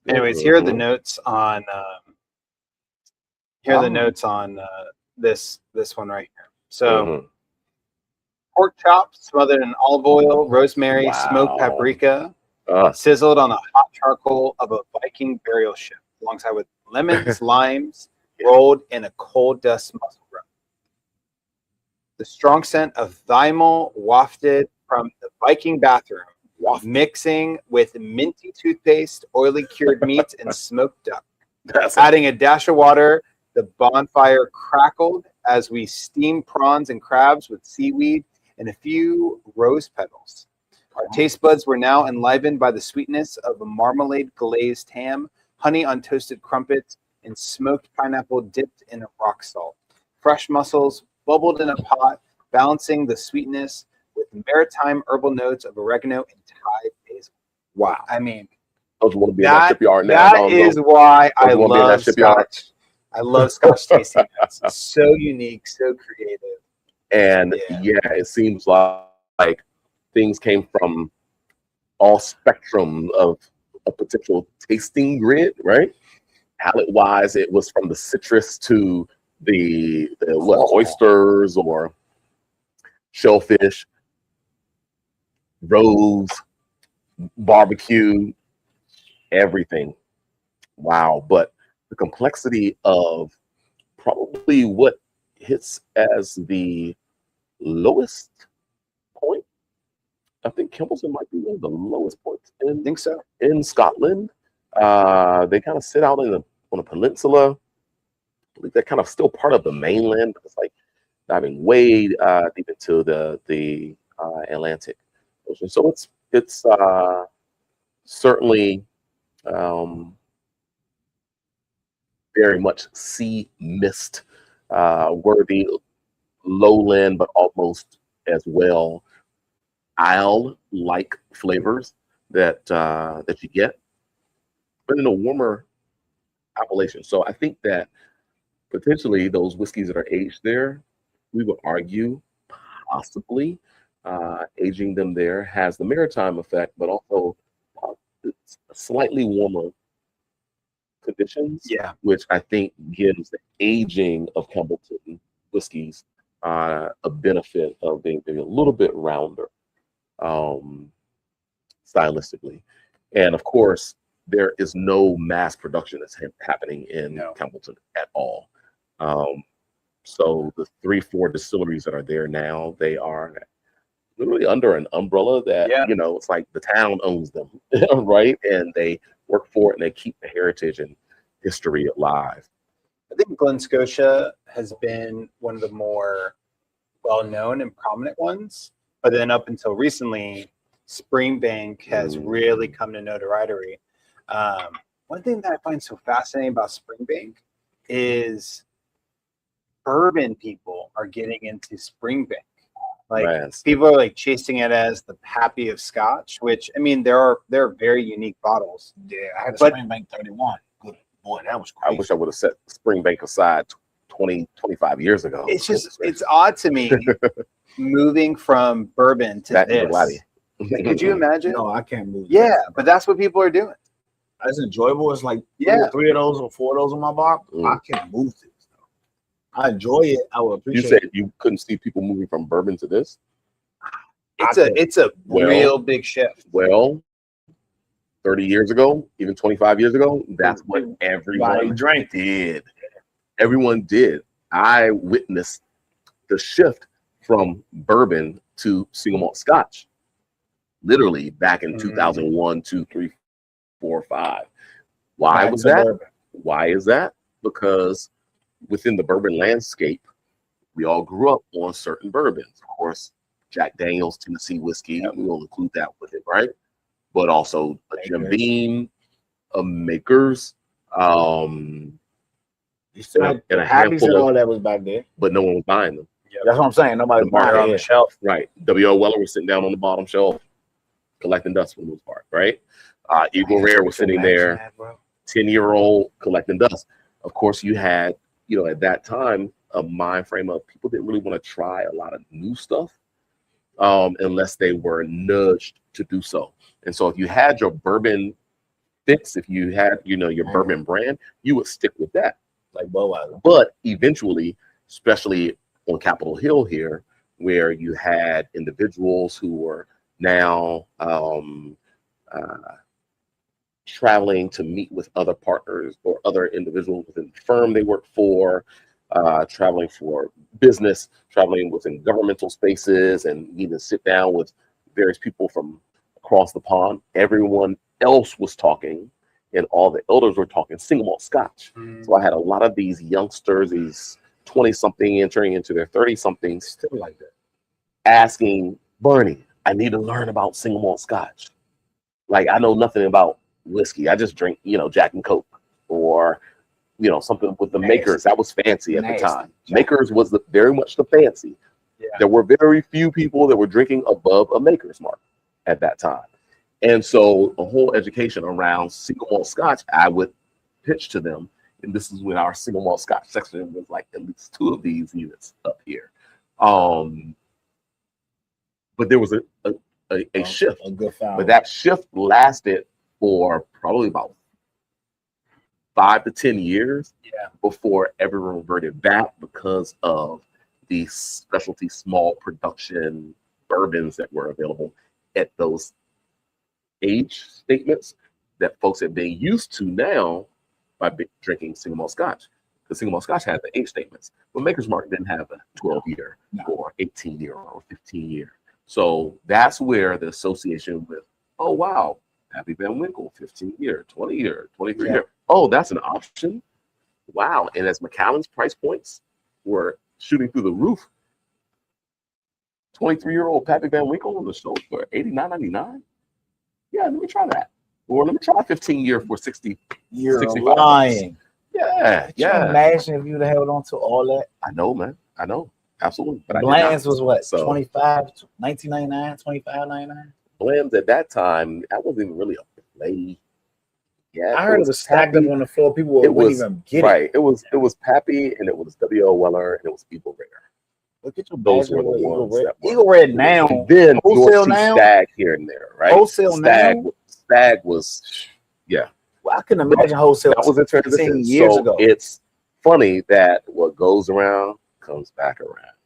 Anyways, here are the notes on. Here are the notes on this one right here. So, pork chops smothered in olive oil, rosemary, smoked paprika, sizzled on a hot charcoal of a Viking burial ship, alongside with lemons, limes, rolled in a coal dust mussel roast. The strong scent of thymol wafted from the Viking bathroom, mixing with minty toothpaste, oily cured meats, and smoked duck. Adding a dash of water, the bonfire crackled as we steamed prawns and crabs with seaweed and a few rose petals. Our taste buds were now enlivened by the sweetness of a marmalade glazed ham, honey on toasted crumpets, and smoked pineapple dipped in a rock salt. Fresh mussels bubbled in a pot, balancing the sweetness with maritime herbal notes of oregano and Thai basil.
Wow.
I mean,
Those want to be in that shipyard now.
that is why I
wanna be in that
love
shipyard.
Scotch. I love Scotch tasting notes. It's so unique, so creative.
And yeah, it seems like things came from all spectrum of a potential tasting grid, right? Palate wise, it was from the citrus to the oysters or shellfish, rose, barbecue, everything. Wow. But the complexity of probably what hits as the lowest point. I think Campbeltown might be one of the lowest points in Scotland. They kind of sit out on a peninsula. I believe they're kind of still part of the mainland, but it's like diving way deep into the Atlantic Ocean. So it's certainly very much sea mist worthy, lowland, but almost as well Isle-like flavors that you get, but in a warmer appellation. So I think that potentially those whiskeys that are aged there, we would argue possibly aging them there has the maritime effect, but also slightly warmer conditions, which I think gives the aging of Campbeltown whiskeys a benefit of being maybe a little bit rounder stylistically. And of course, there is no mass production that's happening in Campbeltown at all. So the 3-4 distilleries that are there now, they are literally under an umbrella that, it's like the town owns them, right? And they work for it and they keep the heritage and history alive.
I think Glen Scotia has been one of the more well-known and prominent ones, but then up until recently, Springbank has really come to notoriety. One thing that I find so fascinating about Springbank is bourbon people are getting into Springbank. Like people are like chasing it as the Pappy of Scotch, which I mean there are very unique bottles.
Yeah, I had a Springbank 31. Good boy, that was crazy.
I wish I would have set Springbank aside 25 years ago.
It's just it's odd to me moving from bourbon to this. Like, could you imagine?
No, I can't move.
Yeah, but that's what people are doing.
It's enjoyable. It's like 3 of those or 4 of those in my box. I can't move this. I enjoy it. I would
You
appreciate
said you couldn't see people moving from bourbon to this.
It's a real big shift.
Well, 30 years ago, even 25 years ago, that's what everyone did. Everyone did. I witnessed the shift from bourbon to single malt Scotch, literally back in 2001, 2, 3, 4, 5. Why was that?
Bourbon.
Why is that? Because within the bourbon landscape, we all grew up on certain bourbons. Of course, Jack Daniel's Tennessee whiskey, we will include that with it, right? But also a Jim Beam, a Makers,
You still had
and a
Abby's and
handful
all
of,
that was back there.
but no one was buying them.
That's what I'm saying. Nobody
The
buying
market
it
on the shelf.
Right. W.O. Weller was sitting down on the bottom shelf, collecting dust for the most part, right? Eagle Rare was sitting there, 10-year-old collecting dust. Of course, you had, at that time, a mind frame of people didn't really want to try a lot of new stuff unless they were nudged to do so. And so if you had your bourbon fix, if you had, your bourbon brand, you would stick with that.
Like Budweiser.
But eventually, especially on Capitol Hill here, where you had individuals who were now traveling to meet with other partners or other individuals within the firm they work for, traveling for business, traveling within governmental spaces, and needing to sit down with various people from across the pond. Everyone else was talking, and all the elders were talking single malt Scotch. So I had a lot of these youngsters, these 20-something entering into their 30-somethings, still like that, asking Burnie, I need to learn about single malt Scotch. Like, I know nothing about whiskey. I just drink, Jack and Coke, or something with the Makers. That was fancy at the time. Makers was very much the fancy.
Yeah.
There were very few people that were drinking above a Makers mark at that time. And so a whole education around single malt Scotch, I would pitch to them. And this is when our single malt Scotch section was like at least 2 of these units up here. But there was a shift.
A good foul.
But that shift lasted for probably about 5 to 10 years before everyone reverted back because of the specialty small production bourbons that were available at those age statements that folks have been used to now by drinking single malt Scotch. The single malt Scotch had the age statements, but Maker's Mark didn't have a 12-year or 18-year or 15-year. So that's where the association with, oh wow, Pappy Van Winkle, 15-year, 20-year, 23-year. Oh, that's an option. Wow. And as Macallan's price points were shooting through the roof, 23-year-old Pappy Van Winkle on the show for $89.99. Yeah, let me try that. Or let me try a 15-year for 60.
You're
65
lying.
Yeah,
Can you imagine if you'd have held on to all that?
I know, man. I know. Absolutely. But
Blends was what?
So,
25, 1999, 25.99.
Blends at that time, that wasn't even really a play. Yeah,
I heard it was stacked up on the floor. People wouldn't even get it.
It was Pappy, and it was W.O. Weller, and it was Eagle Rare.
Look at your
Those were the ones that were.
Eagle Red now.
And then
wholesale
you'll see
now.
Stag here and there, right?
Wholesale now.
Stag was,
Well, I can imagine wholesale.
That was a transition
15 years ago.
It's funny that what goes around comes back around.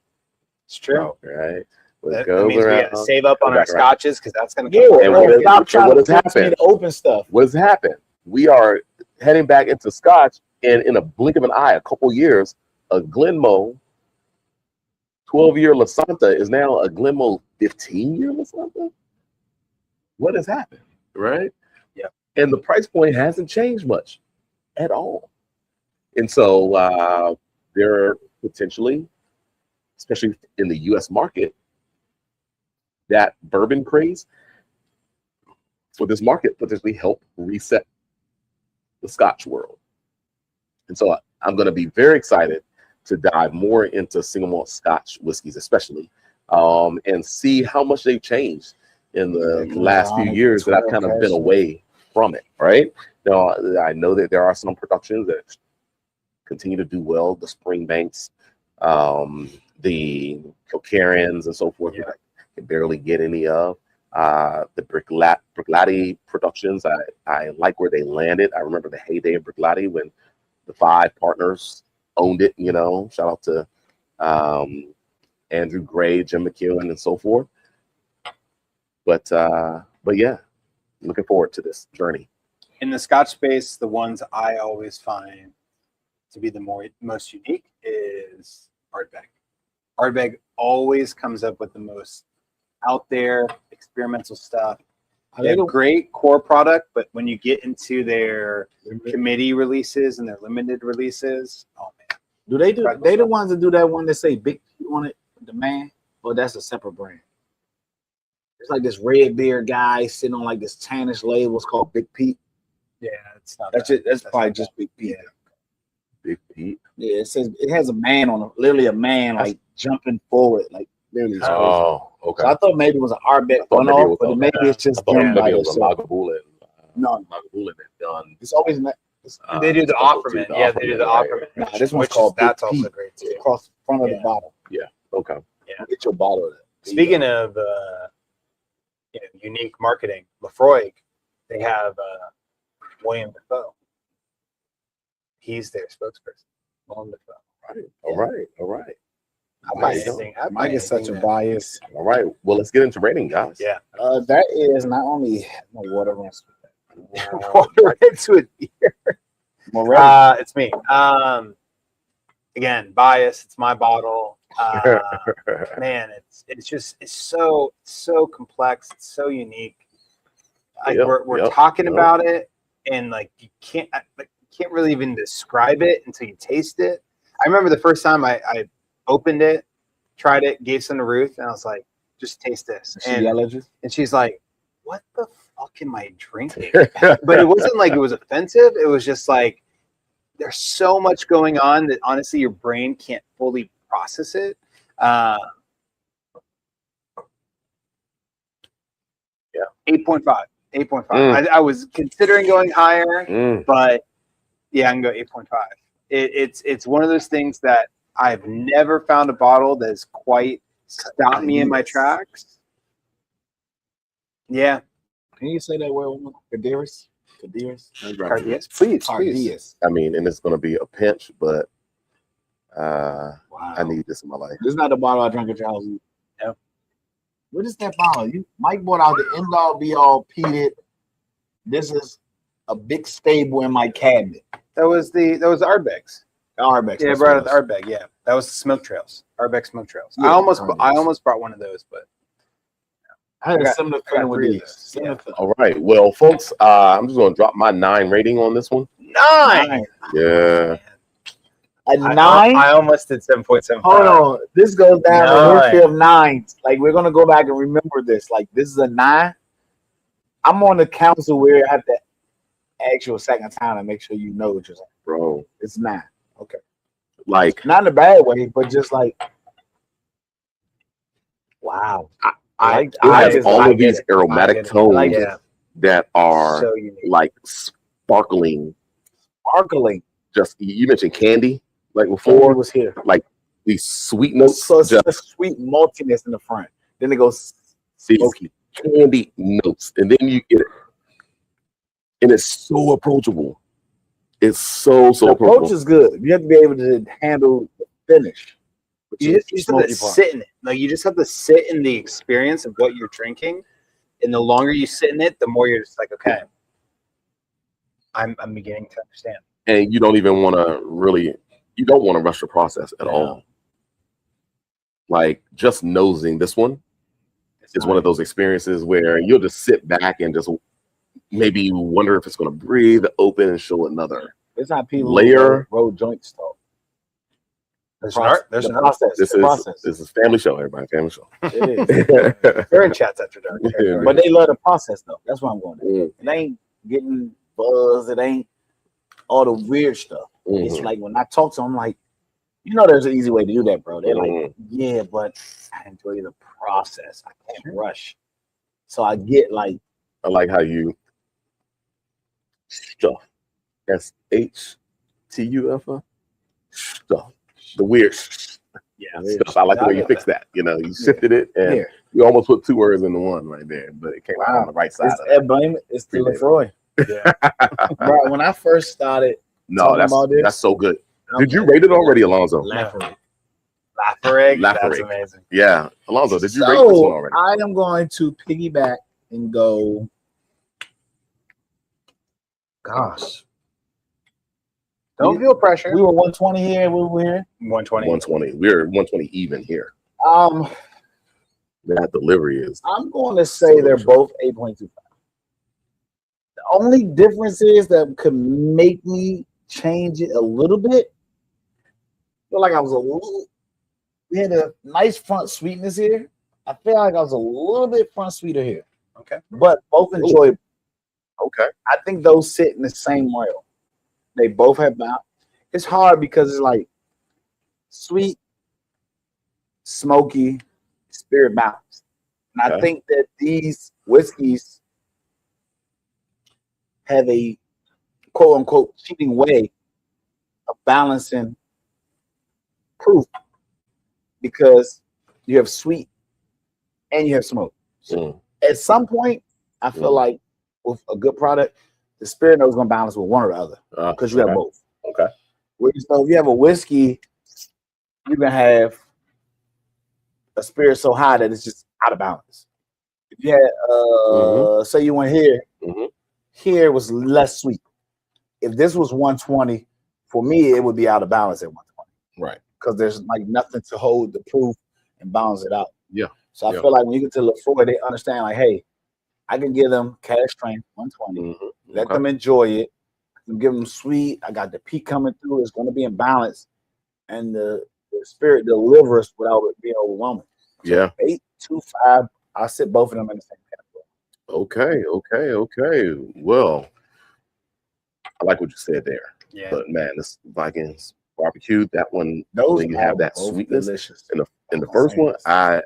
It's true.
Right? What
That
goes
means we
around,
got to save up on our
back around.
scotches because that's going to
Yeah,
come.
And
bro,
what-
stop
and
trying
what
to
has
force me
happened?
to open stuff.
What has happened? We are heading back into Scotch, and in a blink of an eye, a couple years, a Glenmo 12-year Lasanta is now a Glenmo 15-year Lasanta. What has happened, right?
Yeah.
And the price point hasn't changed much at all. And so there are potentially, especially in the U.S. market, that bourbon craze for this market potentially help reset the Scotch world. And so I'm going to be very excited to dive more into single malt Scotch whiskeys, especially, and see how much they've changed in the last few years that I've kind of been away from it, right? Now, I know that there are some productions that continue to do well, the Springbanks, the Kilkerrans and so forth, that I can barely get any of. The Bricklati productions, I like where they landed. I remember the heyday of Bricklati when the 5 partners owned it. Shout out to Andrew Gray, Jim McEwen, and so forth. But yeah, looking forward to this journey.
In the Scotch space, the ones I always find to be the most unique is Ardbeg. Ardbeg always comes up with the most out there experimental stuff. They have a great core product, but when you get into their committee releases and their limited releases, oh man.
Do they do? They the ones that do that one that say Big P on it, the man, or that's a separate brand? It's like this red beard guy sitting on like this tannish label. It's called Big Pete.
Yeah, it's not.
That's probably just Big Pete.
Yeah.
Big Pete.
Yeah, it says it has a man on it, literally a man like jumping forward, like literally.
Oh, okay.
So I thought maybe it was an Arbeck one-off, but maybe it's just them by
maybe it was a
themselves.
Lagavulin.
No,
Lagavulin that done.
it's always not.
They do the Offerman. Yeah, they do the Offerman.
Nah, this one's called Big
that's also
Pete.
great too.
It's across the front of the bottle.
Okay.
Yeah.
Get your bottle of that.
Speaking of unique marketing, Lefroy, they have William Defoe. He's their spokesperson. William Defoe.
All right.
I get such a bias.
All right. Well, let's get into rating, guys.
Yeah.
That is not only water runs.
Water into it beer. It's me. Again, bias. It's my bottle. Man, it's so complex. It's so unique. We're talking about it, and like you can't really even describe it until you taste it. I remember the first time I opened it, tried it, gave some to Ruth, and I was like, "Just taste this." And she's like, "What the fuck am I drinking?" But it wasn't like it was offensive. It was just like there's so much going on that honestly your brain can't fully process it. 8.5. 8.5. I was considering going higher, but yeah, I can go 8.5. It's one of those things that I've never found a bottle that has quite stopped me in my tracks. Yeah.
Can you say that word? Cadiris?
Cardias? Please.
I mean, and it's going to be a pinch, but I need this in my life.
This is not the bottle I drank at your house.
No.
What is that bottle? Mike bought out the end all be all peated. This is a big stable in my cabinet.
That was Ardbeg's.
Ardbeg.
Yeah, I brought out the Ardbeg. Yeah, that was the Smoke Trails. Ardbeg Smoke Trails.
Yeah,
I almost brought one of those, but
I had a similar feeling with these.
All right. Well, folks, I'm just going to drop my 9 rating on this one.
9.
Yeah.
A 9?
I almost did 7.7.
Hold on. This goes down a history of 9s. Like, we're going to go back and remember this. Like, this is a 9. I'm on the council where I have to ask you a second time to make sure you know what you're saying.
Bro.
It's 9. Okay.
Like.
Not in a bad way, but just like, wow.
It has all of these aromatic tones that are
so unique.
Like sparkling. Just, you mentioned candy. Like before,
was here.
Like these sweet notes.
So it's just a sweet maltiness in the front. Then it goes smoky.
Candy notes. And then you get it. And it's so approachable. It's so approachable.
Approach is good. You have to be able to handle the finish.
You just have to sit in it. Like you just have to sit in the experience of what you're drinking. And the longer you sit in it, the more you're just like, okay, I'm beginning to understand.
And you don't even want to rush the process at all. Like just nosing this one is one of those experiences where you'll just sit back and just maybe wonder if it's going to breathe, open, and show another layer.
Road joints talk.
There's an process.
This is family show, everybody. Family show.
It is.
They're in chats after dark.
But they love the process though. That's what I'm going to. It ain't getting buzz. It ain't all the weird stuff. It's like when I talk to them, I'm like, there's an easy way to do that, bro. They're like, yeah, but I enjoy the process. I can't rush. So I get like,
I like how you stuff. SHTUF stuff. The weird stuff. I like the way you fixed that. You shifted it and you almost put 2 words into one right there, but it came out on the right side.
It's the Lefroy. Yeah. Bro, when I first started,
that's so good. Did you rate it already, Alonzo?
Laphroaig.
Laphroaig? That's
Laphroaig.
amazing.
Yeah, Alonzo, did you rate this one already?
I am going to piggyback and go. Gosh,
Don't feel pressure.
we were 120 here. We were here.
120.
120. We're 120 even here.
Um,
That delivery is.
I'm going to say they're both 8.25. The only difference is that could make me change it a little bit. Feel like I was a little. We had a nice front sweetness here. I feel like I was a little bit front sweeter here.
Okay.
But both enjoyable.
Okay.
I think those sit in the same realm. They both have balance. It's hard because it's like sweet, smoky, spirit balance. And I think that these whiskeys have a quote unquote cheating way of balancing proof because you have sweet and you have smoke. So at some point, I feel like with a good product, the spirit note is going to balance with one or the other because you have both.
Okay.
So if you have a whiskey, you can have a spirit so high that it's just out of balance. If you had, say you went here, here was less sweet. If this was 120, for me, it would be out of balance at 120.
Right.
Because there's like nothing to hold the proof and balance it out.
Yeah.
So I feel like when you get to Lefroy, they understand like, hey, I can give them cash strength 120. Let them enjoy it. Give them sweet. I got the peat coming through. It's going to be in balance, and the spirit delivers without it being overwhelming.
Yeah.
8.25. I sit both of them in the same category.
Okay. Well, I like what you said there.
Yeah.
But man, this Vikings barbecue, that one,
Those
when you have that sweetness.
delicious.
In the first one, I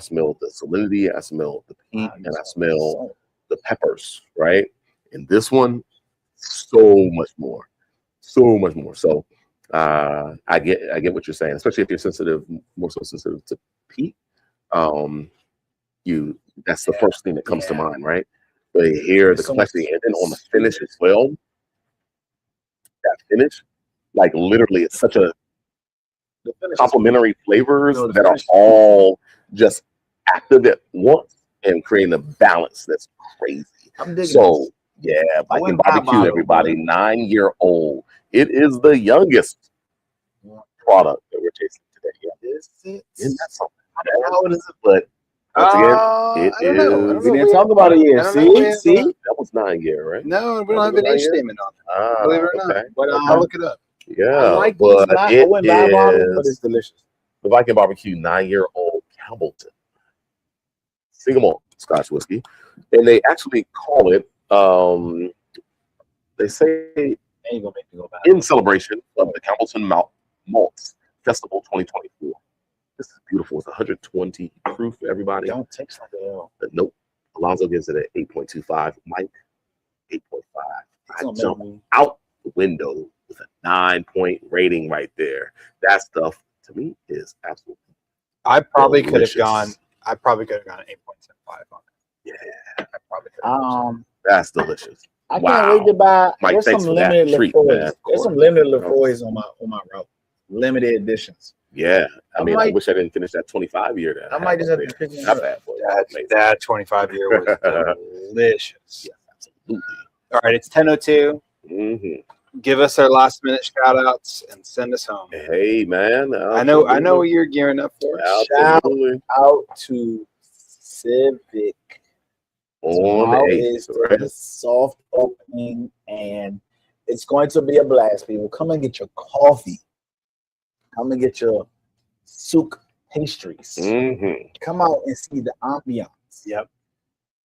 smelled the salinity, I smelled the peat, and I smelled the peppers, right? And this one, so much more. So I get what you're saying, especially if you're sensitive, more so sensitive to peat. That's the first thing that comes to mind, right? But here, the complexity, and then on the finish as well. That finish, like literally, it's such a complementary flavors that are all just active at once and creating a balance that's crazy. So yeah, Viking barbecue, everybody, 9-year-old. It is the youngest product that we're tasting today. Isn't that something? How old is it? But once again, it is.
We didn't talk about it yet. See,
that was 9-year, right?
No, we don't have an age statement on it. Believe it or not.
But
I'll look it up.
Yeah,
I like
but
I went live on it, but it's delicious.
The Viking barbecue 9-year-old Campbeltown single malt Scotch whiskey, and they actually call it. They say in celebration of the Campbeltown Malts Festival 2024. This is beautiful. It's 120 proof. Everybody
don't taste like it at all.
Nope. Alonzo gives it an 8.25. Mike 8.5. I jump out the window with a 9-point rating right there. That stuff to me is absolutely.
I probably could have gone an 8.75 on it.
Yeah,
I probably could have.
That's delicious.
I can't wait to buy.
Mike,
there's
thanks
some
for
limited
that treat,
Lefroys.
man.
There's some limited Lefroys on my route. Limited editions.
Yeah, I mean, I wish I didn't finish that 25-year.
I might just have to pick it up.
That 25-year was delicious.
Yeah, absolutely.
All right, it's 10:02. Give us our last minute shout outs and send us home.
Hey man,
I know what you're gearing up for.
Shout out to Civic.
On
is the soft opening, and it's going to be a blast. People, come and get your coffee. Come and get your souk pastries. Come out and see the ambiance.
Yep.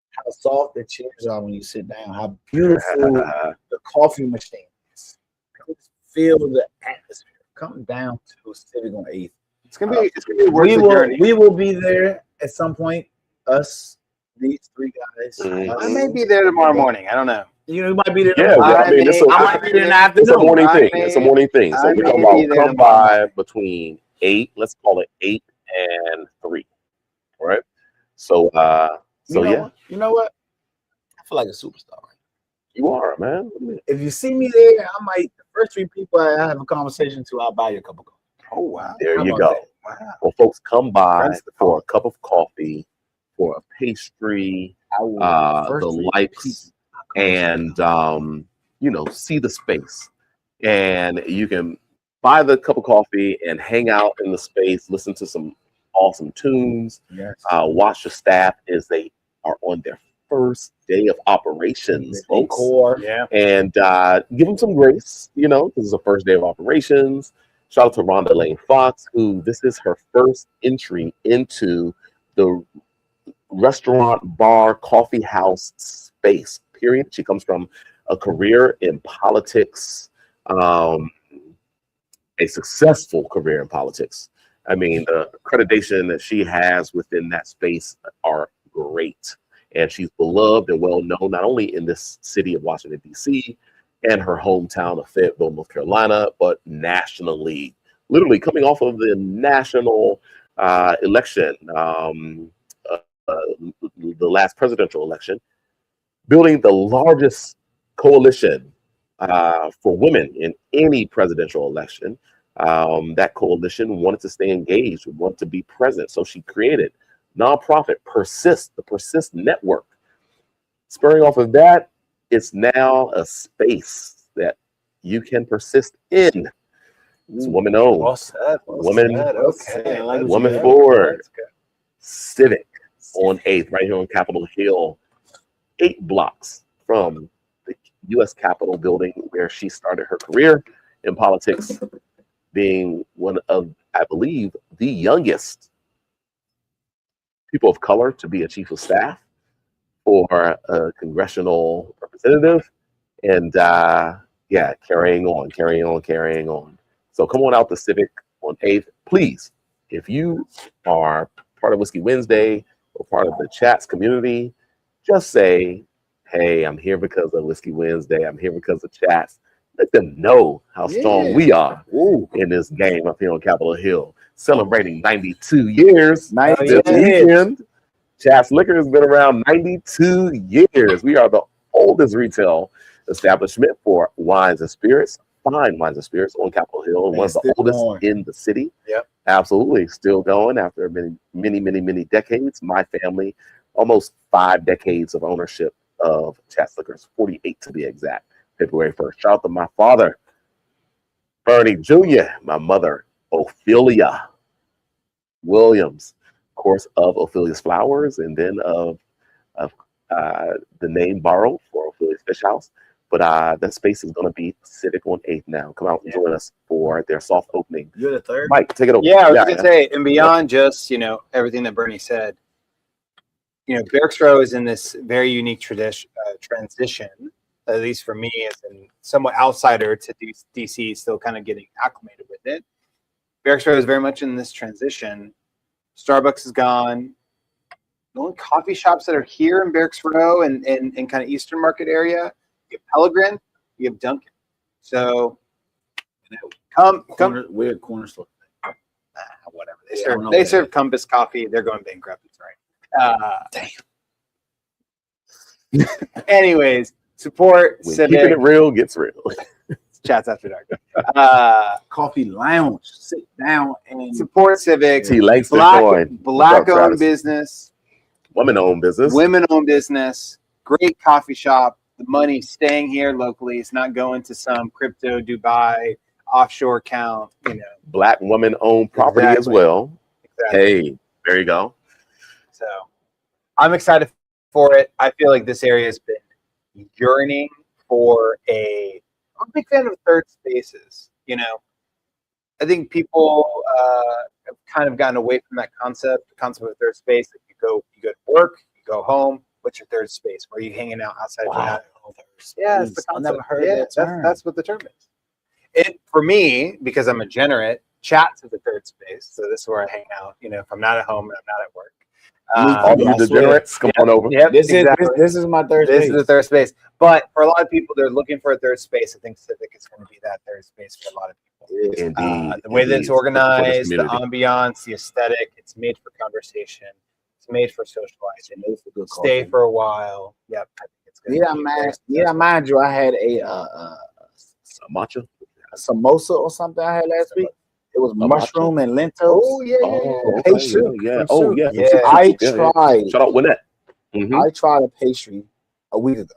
How soft the chairs are when you sit down. How beautiful the coffee machine is. Come feel the atmosphere. Come down to Civic on 8th.
It's gonna be worth the journey.
We will be there at some point. Us, these three guys.
I may be there tomorrow morning. I don't know.
You might be there.
Yeah, I mean,
I might be there in the afternoon.
It's a morning thing. It's a morning thing. So we're talking about come by between 8. Let's call it 8 and 3. All right. So,
You know what? I feel like a superstar.
You are, man.
If you see me there, I might, the first 3 people I have a conversation to, I'll buy you a cup of coffee.
Oh wow.
There
How
you
about
go.
that?
Wow.
Well, folks, come by
Friends to
for a cup of coffee, for a pastry,
I will,
the likes, and see the space. And you can buy the cup of coffee and hang out in the space, listen to some awesome tunes,
Yes.
watch the staff as they are on their first day of operations, folks.
Decor.
Yeah.
And give them some grace, this is the first day of operations. Shout out to Rhonda Lane Fox, who this is her first entry into the restaurant, bar, coffee house space, period. She comes from a career in politics, a successful career in politics. I mean, the accreditation that she has within that space are great. And she's beloved and well known, not only in this city of Washington, D.C., and her hometown of Fayetteville, North Carolina, but nationally, literally coming off of the national election, the last presidential election, building the largest coalition for women in any presidential election. That coalition wanted to stay engaged, wanted to be present. So she created nonprofit Persist, the Persist Network. Spurring off of that, it's now a space that you can persist in. It's woman owned, woman,
Okay.
woman forward, Civic on 8th, right here on Capitol Hill, 8 blocks from the U.S. Capitol building where she started her career in politics, being one of, I believe, the youngest people of color to be a chief of staff or a congressional representative. And carrying on. So come on out to Civic on 8th. Please, if you are part of Whiskey Wednesday or part of the chats community, just say, hey, I'm here because of Whiskey Wednesday. I'm here because of chats. Let them know how strong we are in this game up here on Capitol Hill, celebrating 92 years this weekend. Chats Liquor has been around 92 years. We are the oldest retail establishment for wines and spirits, fine wines and spirits on Capitol Hill, and one of the oldest in the city.
Yep.
Absolutely. Still going after many decades. My family, almost 5 decades of ownership of Chats Liquors, 48 to be exact. February 1st. Shout out to my father, Burnie Jr., my mother, Ophelia Williams, of course, of Ophelia's Flowers, and then of the name borrowed for Ophelia's Fish House. But that space is going to be Civic on 8th now. Come out and join us for their soft opening.
You're the third?
Mike, take it over.
Yeah, I was going to say, and beyond just, everything that Burnie said, Barracks Row is in this very unique transition, at least for me as a somewhat outsider to DC, still kind of getting acclimated with it. Barracks Row is very much in this transition. Starbucks is gone. The only coffee shops that are here in Barracks Row and kind of Eastern Market area, you have Pellegrin, you have Dunkin'. So come.
Weird corner store.
Whatever. They serve Compass coffee. They're going bankrupt. It's right. Damn. Anyways, support Civic.
Keeping it real gets real.
Chats After Dark.
Coffee lounge. Sit down and
support Civic.
He likes
Black-owned business.
Women-owned business.
Women-owned business. Great coffee shop. The money's staying here locally. It's not going to some crypto Dubai offshore account.
Black woman-owned property as well.
Exactly.
Hey, there you go.
So I'm excited for it. I feel like this area has been yearning for I'm a big fan of third spaces. I think people have kind of gotten away from that concept. The concept of third space. Like you go to work, you go home. What's your third space? Where are you hanging out outside of your house? Yeah, it's the concept.
I never heard that term.
That's what the term is. It for me, because I'm a degenerate, chats is the third space. So this is where I hang out. If I'm not at home and I'm not at work.
All you degenerates, come on over.
Yep,
This is my third space.
This is the third space. But for a lot of people, they're looking for a third space. I think Civic is going to be that third space for a lot of people.
Indeed.
The way that it's organized, the ambiance, the aesthetic, it's made for conversation. It's made for socializing.
Made for good
Stay
coffee.
for a while. Yep. I think
Mind you, I had a
matcha.
samosa or something I had last week. It was mushroom and lentils.
Oh yeah,
Oh,
yeah.
okay, yeah.
From
Oh,
Soup.
yeah.
Yeah.
I tried.
Shout out Winnette. Mhm.
I tried a pastry a week ago.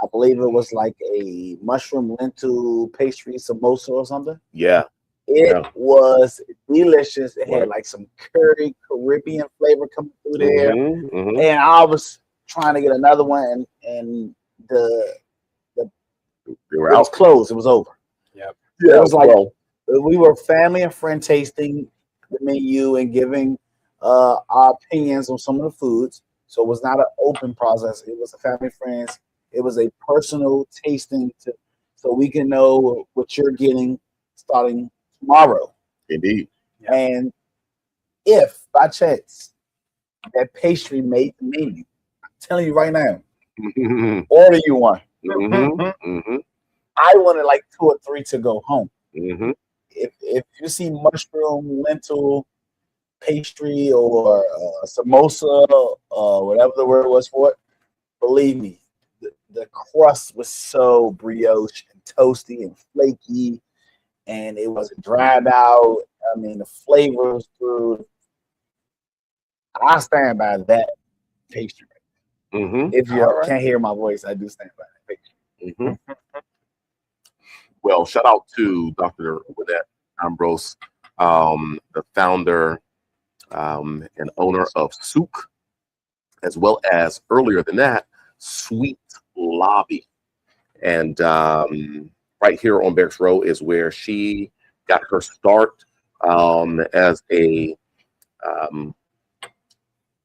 I believe it was like a mushroom lentil pastry samosa or something.
Yeah.
It was delicious. It
Right.
had like some curry, Caribbean flavor coming through there.
Mhm.
And I was trying to get another one, and the
You
it
were
was
out.
closed. It was over.
Yep.
Yeah.
It was like
well,
we were family and friend tasting the menu and giving our opinions on some of the foods. So it was not an open process. It was a family friends. It was a personal tasting so we can know what you're getting starting tomorrow.
indeed.
Yeah.
And if by chance that pastry made the menu, I'm telling you right now,
Mhm.
order you one.
Mhm. Mhm.
I wanted like 2 or 3 to go home.
Mhm.
If you see mushroom, lentil, pastry, or samosa, whatever the word was for it, believe me, the crust was so brioche and toasty and flaky, and it wasn't dried out. I mean, the flavor was through. I stand by that pastry.
Mhm.
If you
All right.
can't hear my voice, I do stand by that pastry.
Mhm. Well, shout out to Dr. Winnette Ambrose, the founder and owner of Souk, as well as earlier than that, Sweet Lobby. And right here on Barracks Row is where she got her start as a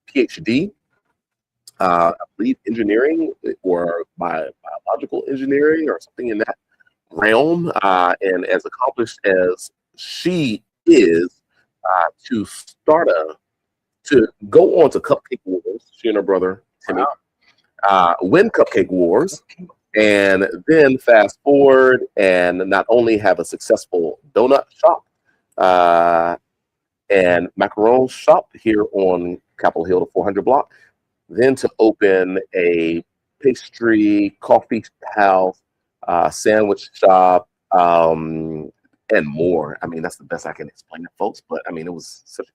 PhD, I believe engineering or biological engineering or something in that realm. And as accomplished as she is, to go on to Cupcake Wars, she and her brother Timmy, win Cupcake Wars, and then fast forward and not only have a successful donut shop and macaron shop here on Capitol Hill, the 400 block, then to open a pastry, coffee house, sandwich shop, and more. I mean, that's the best I can explain it, folks. But I mean, it was such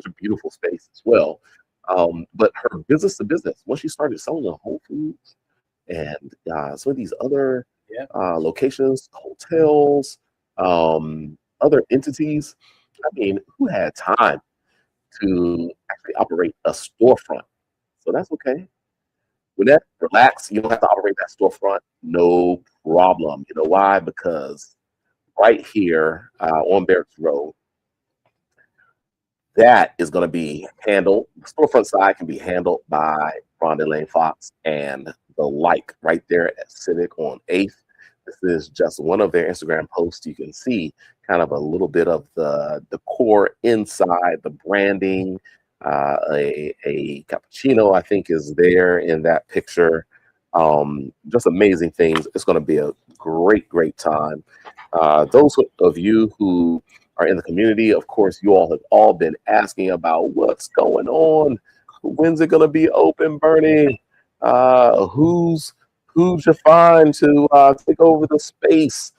a beautiful space as well. But her business to business, once she started selling the Whole Foods and some of these other locations, hotels, other entities, I mean, who had time to actually operate a storefront? So that's okay. With that, relax. You don't have to operate that storefront. No problem. You know why? Because right here on Barracks Road, that is going to be handled. The storefront side can be handled by Rhonda Lane Fox and the like right there at Civic on 8th. This is just one of their Instagram posts. You can see kind of a little bit of the decor inside, the branding. A cappuccino, I think, is there in that picture. Just amazing things. It's going to be a great time. Those of you who are in the community, of course, you all have all been asking about what's going on. When's it going to be open, Burnie? Who's you find to take over the space?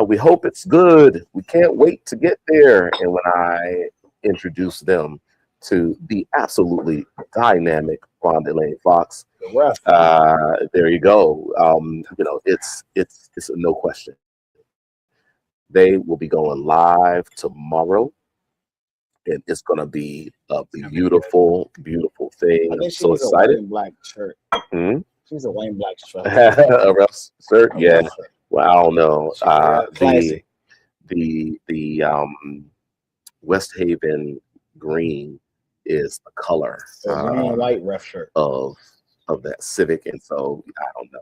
We hope it's good. We can't wait to get there. And when I introduce them to the absolutely dynamic Rhonda Lane Fox, there you go. You know, it's a no question. They will be going live tomorrow, and it's going to be a beautiful thing.
I think
I'm so
she's a
excited.
white and black shirt.
Hmm?
She's a white and black shirt.
A rough shirt, yeah. Well, I don't know.
Classic.
The West Haven green is the color
Green and white rough shirt
of that Civic, and so I don't know.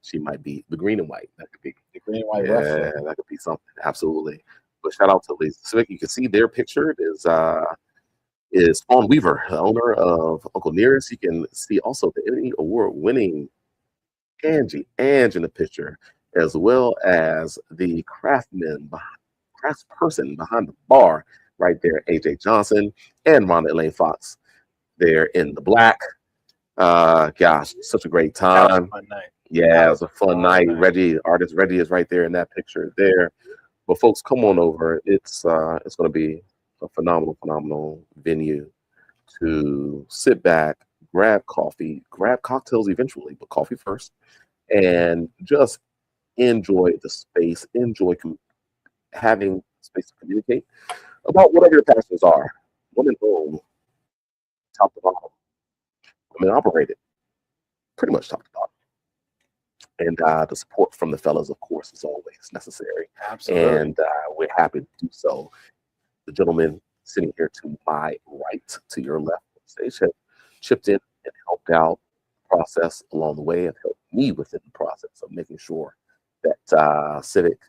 She might be the green and white. That could be
the green and white rough
yeah,
shirt.
that could be something. Absolutely. But shout out to Lisa Civic. You can see their picture is Fawn Weaver, the owner of Uncle Nearest. You can see also the Emmy Award-winning Angie in the picture, as well as the craftsperson behind the bar right there, AJ Johnson and Rhonda Elaine Fox. There in the black. Gosh, such a great
That was a
time.
fun night.
Yeah, it was a fun
fun
night.
night.
Reggie, artist Reggie is right there in that picture there. But folks, come on over. It's going to be a phenomenal venue to sit back, grab coffee, grab cocktails eventually, but coffee first, and just enjoy the space, having space to communicate about whatever your passions are. Women own, top to bottom. Women operated, pretty much top to bottom. And the support from the fellas, of course, is always necessary.
Absolutely.
And we're happy to do so. The gentleman sitting here to my right, to your left, stage have chipped in and helped out the process along the way and helped me within the process of making sure that Civic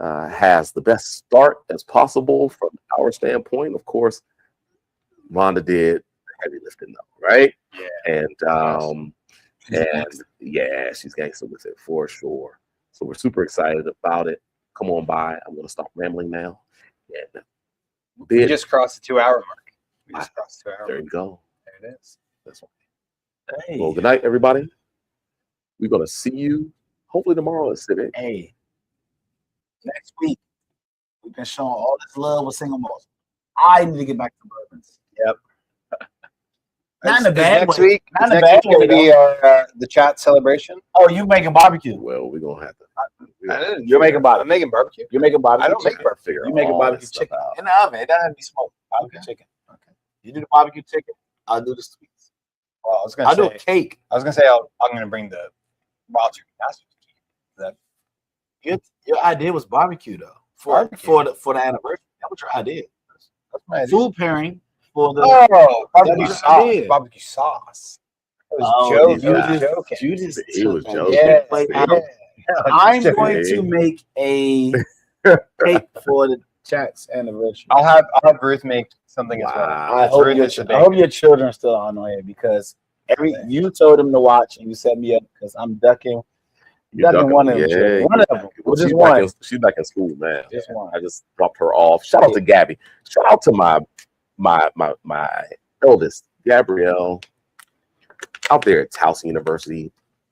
has the best start as possible from our standpoint. Of course, Rhonda did the heavy lifting, though, right?
Yeah.
And yeah, she's gangster with it for sure. So we're super excited about it. Come on by. I'm going to stop rambling now. And
We just crossed the 2-hour mark. We just crossed the 2-hour
there
mark.
you go.
There it is.
That's right.
Hey,
Well, good night, everybody. We're going to see you hopefully tomorrow at Civic.
hey, next week we've been showing all this love with single malts. I need to get back to bourbons.
Yep.
Not in a bad
next
way.
week.
Not in a
Next
bad
week going to
way,
be our the chat celebration.
Oh, you making barbecue?
Well, we're going to have to.
You're making
I'm
barbecue.
making barbecue.
You're making barbecue.
I don't make
chicken.
barbecue.
figure
You make a
all
barbecue
that stuff
chicken
out.
in the oven. It doesn't have to be smoked. Barbecue chicken. Okay. You do the barbecue chicken. I'll do the sweets.
Well, I was going
I'll
to
do
say.
a cake.
I was going to say I'm going to bring the wild turkey masters.
Your idea was barbecue though.
Barbecue.
For the anniversary. That was your idea.
That's my idea.
Food pairing for the
Barbecue
That's
sauce.
idea.
Barbecue sauce. It was
Oh,
joking.
you just
He was
took
joking.
Yeah.
Like,
yeah.
I'm
Just
going
joking.
to make a cake for the chat's anniversary.
I'll have Ruth make something as well.
Wow.
I hope,
Ruth
your,
is the
I hope
baker.
your children are still on here because you told them to watch and you set me up because I'm ducking.
You're
Ducking one of them. children. One of them.
Well,
Well, just
she's
one.
she's back in school, man.
Just one.
I just dropped her off. Shout out to Gabby. Shout out to my eldest, Gabrielle, out there at Towson University,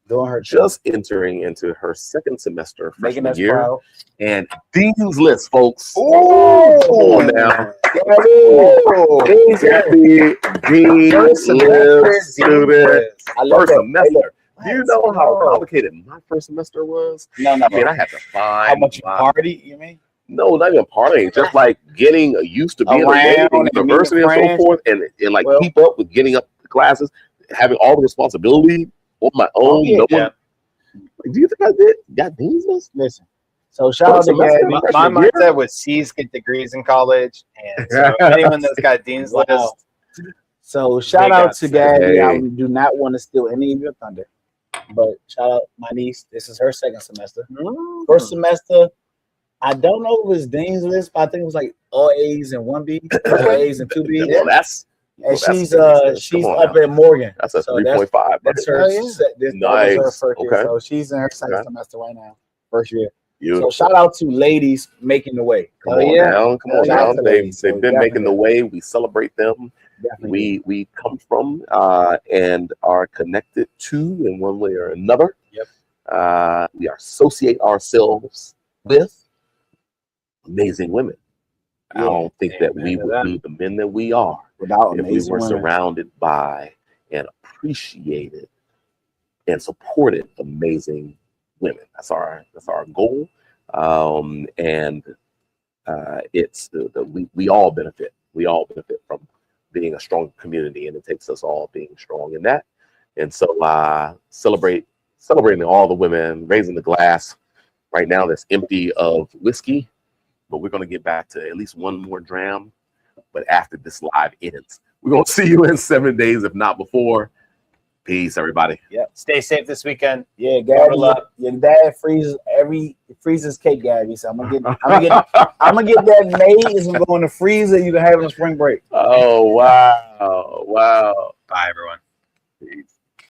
Doing her
just entering into her second semester
making
freshman
us
year.
proud.
And Dean's List, folks.
Oh,
Come on now.
Gabby.
Dean's
First semester,
List student.
I love
First
that.
semester. Do you know how
go.
complicated my first semester was?
No.
I mean, I had to find
How much you
my-
party, you mean?
No, not even partying. Just like getting used to being away
Around
from
and
university
meeting
and so
friends.
forth, and like
Well-
keep up with getting up to classes, having all the responsibility on my own.
yeah,
No
yeah.
one. Like, do you think I did? Got Dean's List?
Listen. So shout out
First
to
semester.
Gabby.
My
Freshman year?
mindset was C's get degrees in college, and so anyone that's got Dean's
Wow.
List,
So shout
They
out
got
to
sick.
Gabby. I
Hey.
do not want to steal any of your thunder, but shout out my niece. This is her second semester. First semester, I don't know if it was Dean's List, but I think it was like all A's and 1B, all A's and 2B.
Well, that's
And
that's
she's
Dean's List.
she's
Come on
up
now.
at Morgan.
That's a
So
3.5.
That's
right?
her.
Oh, yeah.
This was her
Nice.
first year.
Okay.
So she's in her second
Okay.
semester right now, first year.
Beautiful.
So shout out to ladies making the way.
Come
Oh,
on
yeah.
down. Come on
Shout out
down.
to
They've
ladies. So
been making the
definitely.
way. We celebrate them.
Definitely.
We come from and are connected to in one way or another.
Yep.
We associate ourselves with amazing women. I
Yeah,
don't think that
amen
we
to
would
that.
be the men that we are
Without
if we
amazing
were
women.
surrounded by and appreciated and supported amazing women. That's our goal. It's we all benefit. We all benefit from being a strong community, and it takes us all being strong in that. And so celebrating all the women, raising the glass. Right now that's empty of whiskey, but we're going to get back to at least one more dram. But after this live ends, we're going to see you in 7 days, if not before. Peace, everybody.
Stay safe this weekend.
Yeah,
Bottle
Gabby,
up.
your dad freezes cake, Gabby. So I'm gonna get that made. It's gonna go in the freezer. You can have it on spring break.
Oh, wow.
Bye, everyone.
Peace.